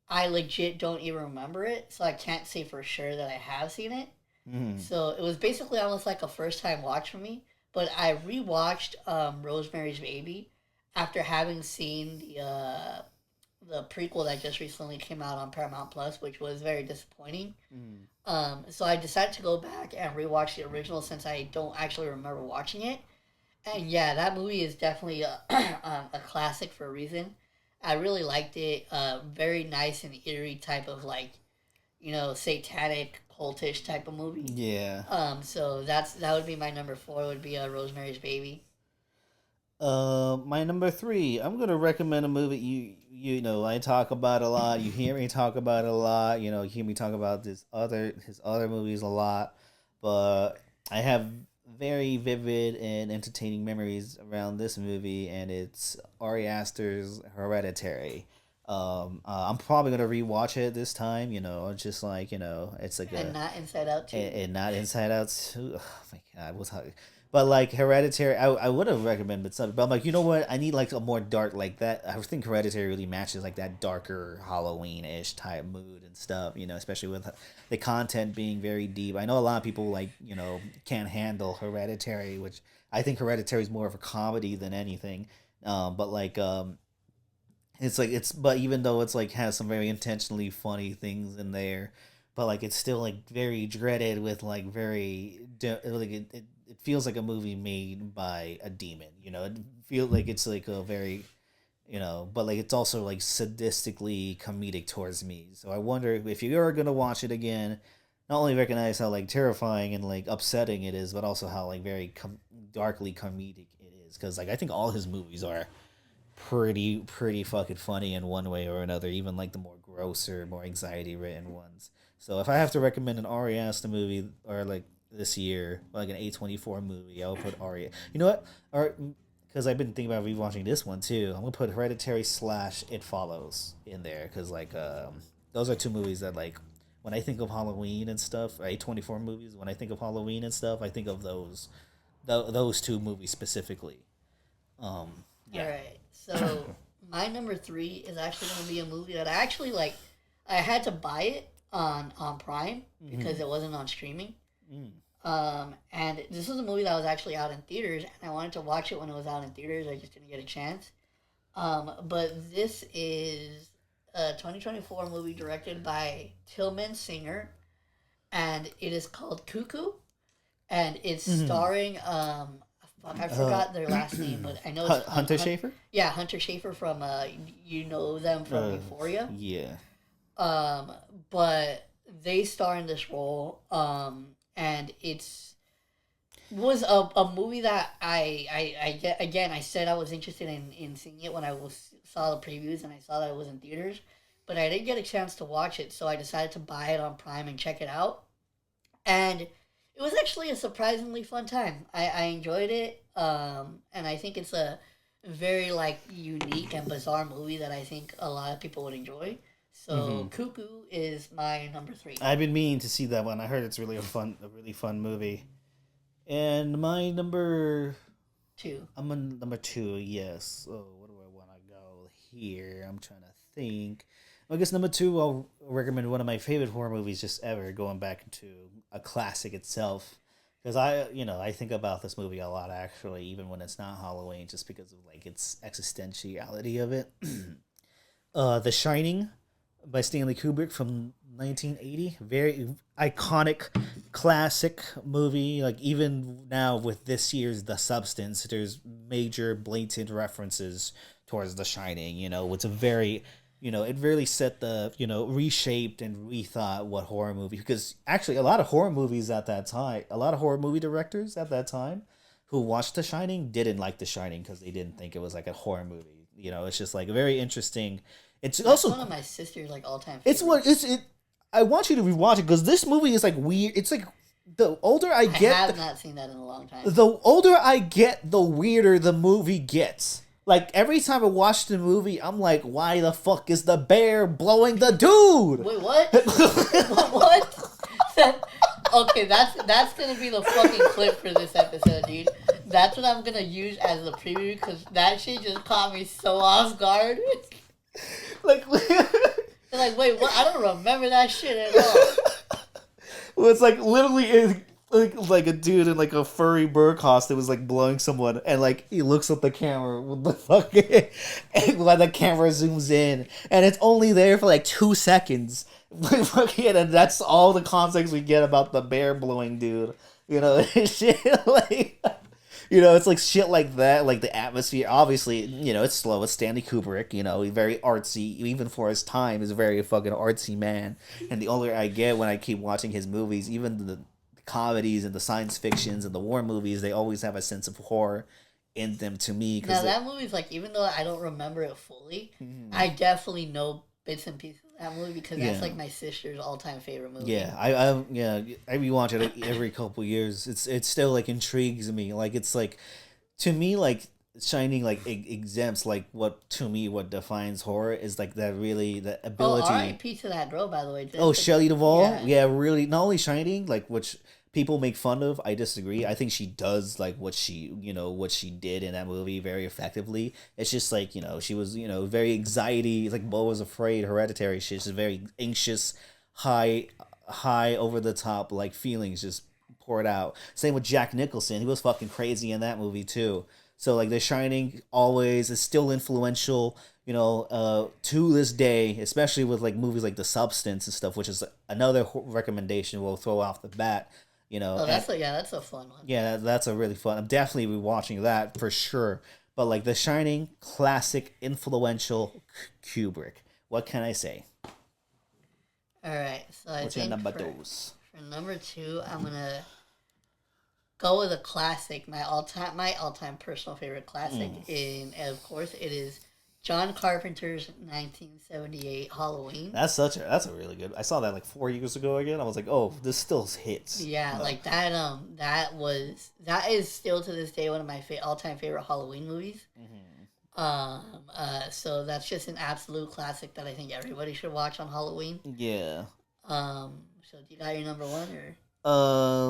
S1: I legit don't even remember it, so I can't say for sure that I have seen it.
S2: Mm.
S1: So it was basically almost like a first time watch for me. But I rewatched Rosemary's Baby after having seen the prequel that just recently came out on Paramount Plus, which was very disappointing. So I decided to go back and rewatch the original since I don't actually remember watching it. And yeah, that movie is definitely a classic for a reason. I really liked it. Very nice and eerie type of like, you know, satanic cultish type of movie.
S2: Yeah.
S1: So that would be my number 4. Would be Rosemary's Baby.
S2: My number 3, I'm gonna recommend a movie you know I talk about a lot. You hear me talk about it a lot. You know, you hear me talk about his other movies a lot, but I have very vivid and entertaining memories around this movie, and it's Ari Aster's Hereditary. I'm probably gonna rewatch it this time. You know, just like you know, it's like
S1: not Inside Out 2.
S2: And not Inside Out 2. Oh my god, what's how? But like Hereditary, I would have recommended something. But I'm like, you know what? I need like a more dark like that. I think Hereditary really matches like that darker Halloween-ish type mood and stuff. You know, especially with the content being very deep. I know a lot of people like you know can't handle Hereditary, which I think Hereditary is more of a comedy than anything. But like but even though it's like has some very intentionally funny things in there, but like it's still like very dreaded with like very like it feels like a movie made by a demon. You know, it feels like it's like a very you know, but like it's also like sadistically comedic towards me. So I wonder if you're gonna watch it again, not only recognize how like terrifying and like upsetting it is, but also how like very darkly comedic it is. Because like I think all his movies are pretty fucking funny in one way or another, even like the more grosser, more anxiety written ones. So if I have to recommend an Ari Aster movie or like this year, like an A24 movie, I would put Ari. You know what? Or because I've been thinking about rewatching this one too. I'm gonna put Hereditary / It Follows in there because like those are two movies that like when I think of Halloween and stuff, A24 movies. When I think of Halloween and stuff, I think of those two movies specifically. Yeah.
S1: All right, so my number 3 is actually going to be a movie that I actually like. I had to buy it on Prime because it wasn't on streaming. And this was a movie that was actually out in theaters, and I wanted to watch it when it was out in theaters. I just didn't get a chance. But this is a 2024 movie directed by Tillman Singer, and it is called Cuckoo, and it's starring I forgot their last name, but I know it's
S2: Hunter Schafer.
S1: Yeah, Hunter Schafer from you know them from Euphoria.
S2: Yeah.
S1: But they star in this role, and was a movie that I said I was interested in seeing it when saw the previews and I saw that it was in theaters, but I didn't get a chance to watch it, so I decided to buy it on Prime and check it out, and it was actually a surprisingly fun time. I enjoyed it, and I think it's a very like unique and bizarre movie that I think a lot of people would enjoy. So Cuckoo is my number 3.
S2: I've been meaning to see that one. I heard it's really a really fun movie. And my number
S1: 2.
S2: I'm on number 2. Yes. So where do I want to go here? I'm trying to think. I guess number 2, I'll recommend one of my favorite horror movies just ever, going back into a classic itself. Because I think about this movie a lot actually, even when it's not Halloween, just because of like its existentiality of it. The Shining by Stanley Kubrick from 1980. Very iconic, classic movie. Like even now with this year's The Substance, there's major blatant references towards The Shining. It's a very, it really set the, reshaped and rethought what horror movie. Because actually a lot of horror movies at that time, a lot of horror movie directors at that time who watched The Shining didn't like The Shining because they didn't think it was like a horror movie. It's just like very interesting. It's also
S1: one of my sister's like all time.
S2: I want you to rewatch it because this movie is like weird. It's like the older I get,
S1: I have not seen that in a long time.
S2: The older I get, the weirder the movie gets. Like every time I watch the movie, I'm like, why the fuck is the bear blowing the dude?
S1: Wait, what? What? Okay, that's gonna be the fucking clip for this episode, dude. That's what I'm gonna use as the preview because that shit just caught me so off guard. Like, wait, what? I don't remember that shit at all.
S2: Well, it's like literally like a dude in like a furry bird costume was like blowing someone, and like he looks at the camera with the fucking, and when the camera zooms in, and it's only there for like 2 seconds, and that's all the context we get about the bear blowing dude. Shit like. It's like shit like that, like the atmosphere. Obviously, it's slow. It's Stanley Kubrick, very artsy. Even for his time, he's a very fucking artsy man. And the older I get when I keep watching his movies, even the comedies and the science fictions and the war movies, they always have a sense of horror in them to me.
S1: Now, that movie's like, even though I don't remember it fully, I definitely know bits and pieces of that movie because that's like my sister's all-time favorite movie.
S2: Yeah, I rewatch it every couple years. It still like intrigues me. Like it's like, to me, like Shining like exempts like what defines horror is like that really the ability.
S1: Oh, R.I.P. to that girl, by the way.
S2: Shelley Duvall, yeah, really. Not only Shining, like which people make fun of. I disagree. I think she does like what she did in that movie very effectively. It's just like, she was, very anxiety, like Bo was afraid, Hereditary shit. She's very anxious, high over the top like feelings just poured out. Same with Jack Nicholson. He was fucking crazy in that movie too. So like The Shining always is still influential, to this day, especially with like movies like The Substance and stuff, which is another recommendation we'll throw off the bat.
S1: That's a fun one.
S2: Yeah, that's a really fun. I'm definitely rewatching that for sure. But like The Shining, classic, influential Kubrick. What can I say?
S1: All right, so I
S2: What's
S1: think
S2: your number dos?
S1: For number 2, I'm gonna go with a classic, my all-time personal favorite classic, and of course it is John Carpenter's 1978 Halloween.
S2: That's a really good. I saw that like 4 years ago again. I was like, oh, this still hits.
S1: Yeah, like that. That is still to this day one of my all-time favorite Halloween movies. So that's just an absolute classic that I think everybody should watch on Halloween.
S2: Yeah.
S1: So do you got your number one or?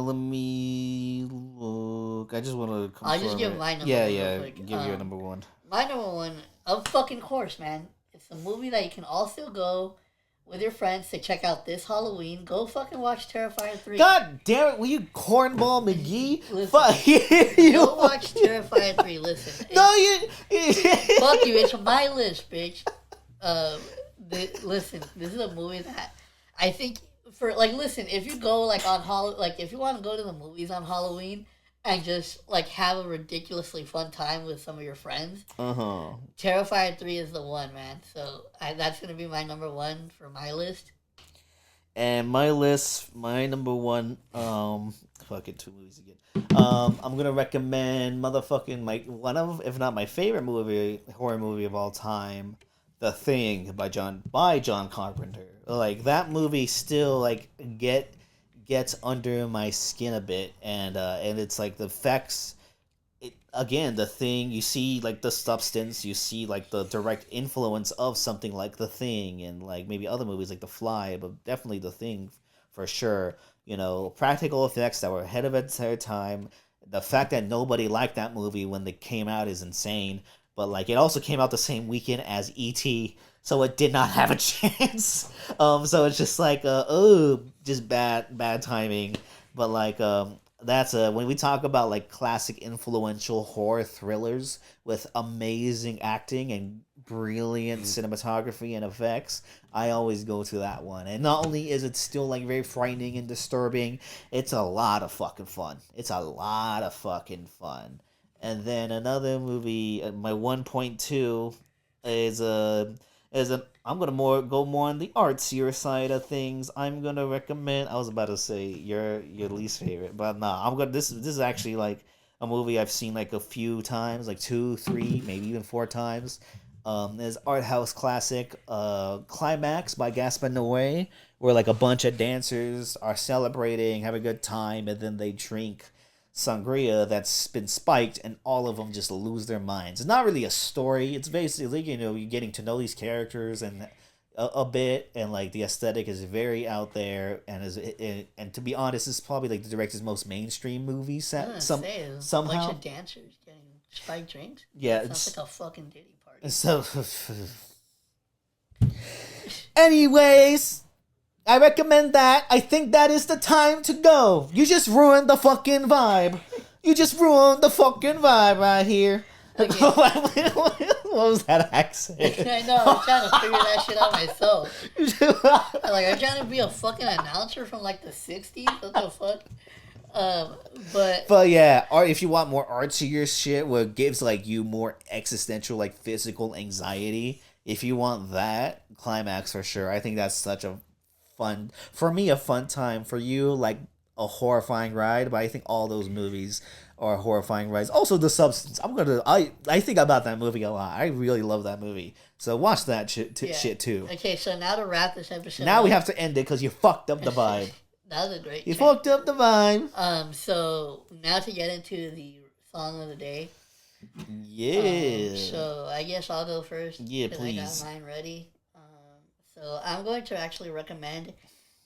S2: Let me look. I just want to confirm.
S1: I'll just give my number
S2: one.
S1: Yeah.
S2: Yeah. Give your number one.
S1: My number one, of fucking course, man. It's a movie that you can all still go with your friends to check out this Halloween. Go fucking watch Terrifier 3.
S2: God damn it, will you cornball McGee?
S1: Fuck
S2: you.
S1: Go watch Terrifier 3. Listen.
S2: No, you.
S1: Fuck you. It's on my list, bitch. Listen, this is a movie that I think listen, if you go like on if you want to go to the movies on Halloween and just like have a ridiculously fun time with some of your friends, Terrifier 3 is the one, man. So that's gonna be my number one for my list.
S2: And my number one, fucking two movies again. I'm gonna recommend motherfucking one of, if not my favorite horror movie of all time, The Thing by John Carpenter. Like that movie still like gets under my skin a bit, and it's like the effects. Again, The Thing, you see like the substance, you see like the direct influence of something like The Thing, and like maybe other movies like The Fly, but definitely The Thing for sure. You know, practical effects that were ahead of its time. The fact that nobody liked that movie when it came out is insane. But like it also came out the same weekend as E.T., so it did not have a chance. So it's just like just bad timing. But like that's when we talk about like classic influential horror thrillers with amazing acting and brilliant cinematography and effects, I always go to that one. And not only is it still like very frightening and disturbing, it's a lot of fucking fun. And then another movie, my 1.2 is I'm gonna go more on the artsier side of things. I'm gonna recommend. I was about to say your least favorite, but nah. This is actually like a movie I've seen like a few times, like 2, 3, maybe even 4 times. There's art house classic, Climax by Gaspar Noé, where like a bunch of dancers are celebrating, have a good time, and then they drink sangria that's been spiked, and all of them just lose their minds. It's not really a story. It's basically, you're getting to know these characters and a bit, and like the aesthetic is very out there, and to be honest, it's probably like the director's most mainstream movie set. Somehow,
S1: a bunch of dancers getting spiked drinks.
S2: Yeah,
S1: sounds like a fucking Diddy party.
S2: So, anyways, I recommend that. I think that is the time to go. You just ruined the fucking vibe. Right here. Okay. What was that accent?
S1: I know, I'm trying to figure that shit out myself. I'm trying to be a fucking announcer from like the 60s. What the fuck?
S2: But yeah, art. If you want more artsier shit, where it gives like you more existential, like physical anxiety, if you want that, Climax for sure. I think that's such a fun time. For you, like a horrifying ride. But I think all those movies are horrifying rides. Also, The Substance. I think about that movie a lot. I really love that movie. So watch that shit too.
S1: Okay, so now to wrap this episode.
S2: Now we have to end it because you fucked up the vibe.
S1: That was a great.
S2: You fucked up the vibe.
S1: So now to get into the song of the day.
S2: Yeah.
S1: So I guess I'll go first.
S2: Yeah, please.
S1: I got mine ready. So I'm going to actually recommend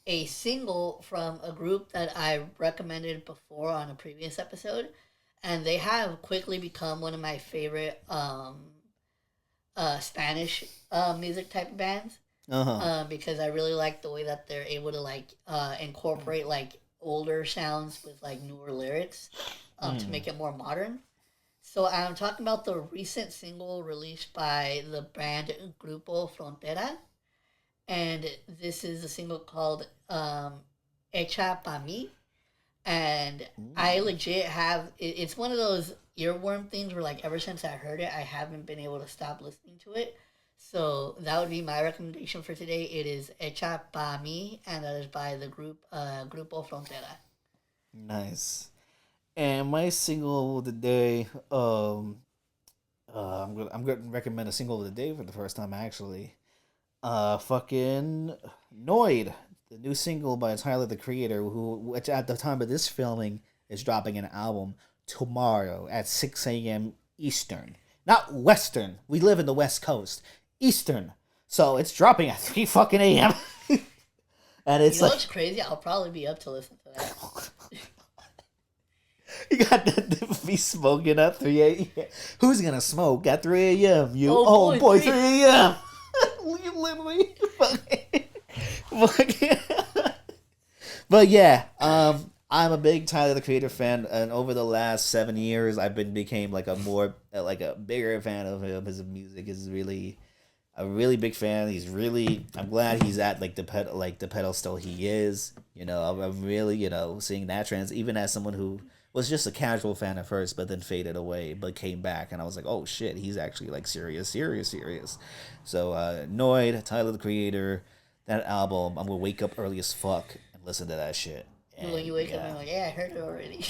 S1: a single from a group that I recommended before on a previous episode, and they have quickly become one of my favorite Spanish music type of bands. Because I really like the way that they're able to like incorporate like older sounds with like newer lyrics to make it more modern. So I'm talking about the recent single released by the band Grupo Frontera. And this is a single called Hecha Pa Mi. And I legit have, it's one of those earworm things where like ever since I heard it, I haven't been able to stop listening to it. So that would be my recommendation for today. It is Hecha Pa Mi, and that is by the Grupo Frontera.
S2: Nice. And my single of the day, I'm gonna recommend a single of the day for the first time actually. Fucking Noid, the new single by Tyler the Creator, which at the time of this filming is dropping an album tomorrow at 6 a.m. Eastern. Not Western. We live in the West Coast. Eastern. So it's dropping at 3 fucking a.m. And it's
S1: what's crazy? I'll probably be up to listen to that.
S2: You got that be smoking at 3 a.m. Who's gonna smoke at 3 a.m.? You old boy 3 a.m. You literally fucking. But yeah, I'm a big Tyler the Creator fan, and over the last 7 years, became like a bigger fan of him. His music is really a really big fan. I'm glad he's at the pedestal he is. I'm really seeing that trans, even as someone who was just a casual fan at first, but then faded away, but came back, and I was like, oh shit, he's actually serious. So Noid, Tyler the Creator, that album, I'm gonna wake up early as fuck and listen to that shit. And,
S1: when you wake up, I'm like, yeah, I heard it already.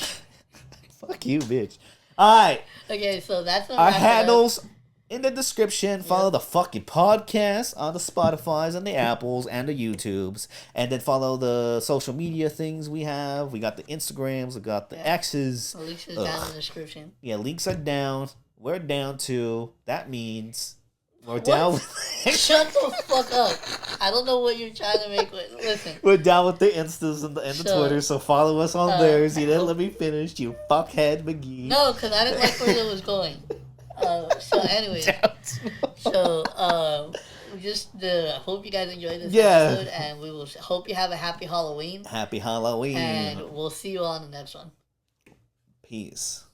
S2: Fuck you, bitch. Alright.
S1: Okay, so that's
S2: our handles in the description. Follow the fucking podcast on the Spotifys and the Apples and the YouTubes. And then follow the social media things we have. We got the Instagrams. We got the X's.
S1: The links is down in the description.
S2: Yeah, links are down. We're down too. That means we're down with...
S1: Shut the fuck up. I don't know what you're trying to make with... Listen.
S2: We're down with the Instas and the Twitter, so follow us on theirs. You didn't let me finish, you fuckhead McGee.
S1: No, because I didn't like where it was going. So anyway, hope you guys enjoyed this episode, and we will hope you have a happy Halloween.
S2: Happy Halloween.
S1: And we'll see you on the next one.
S2: Peace.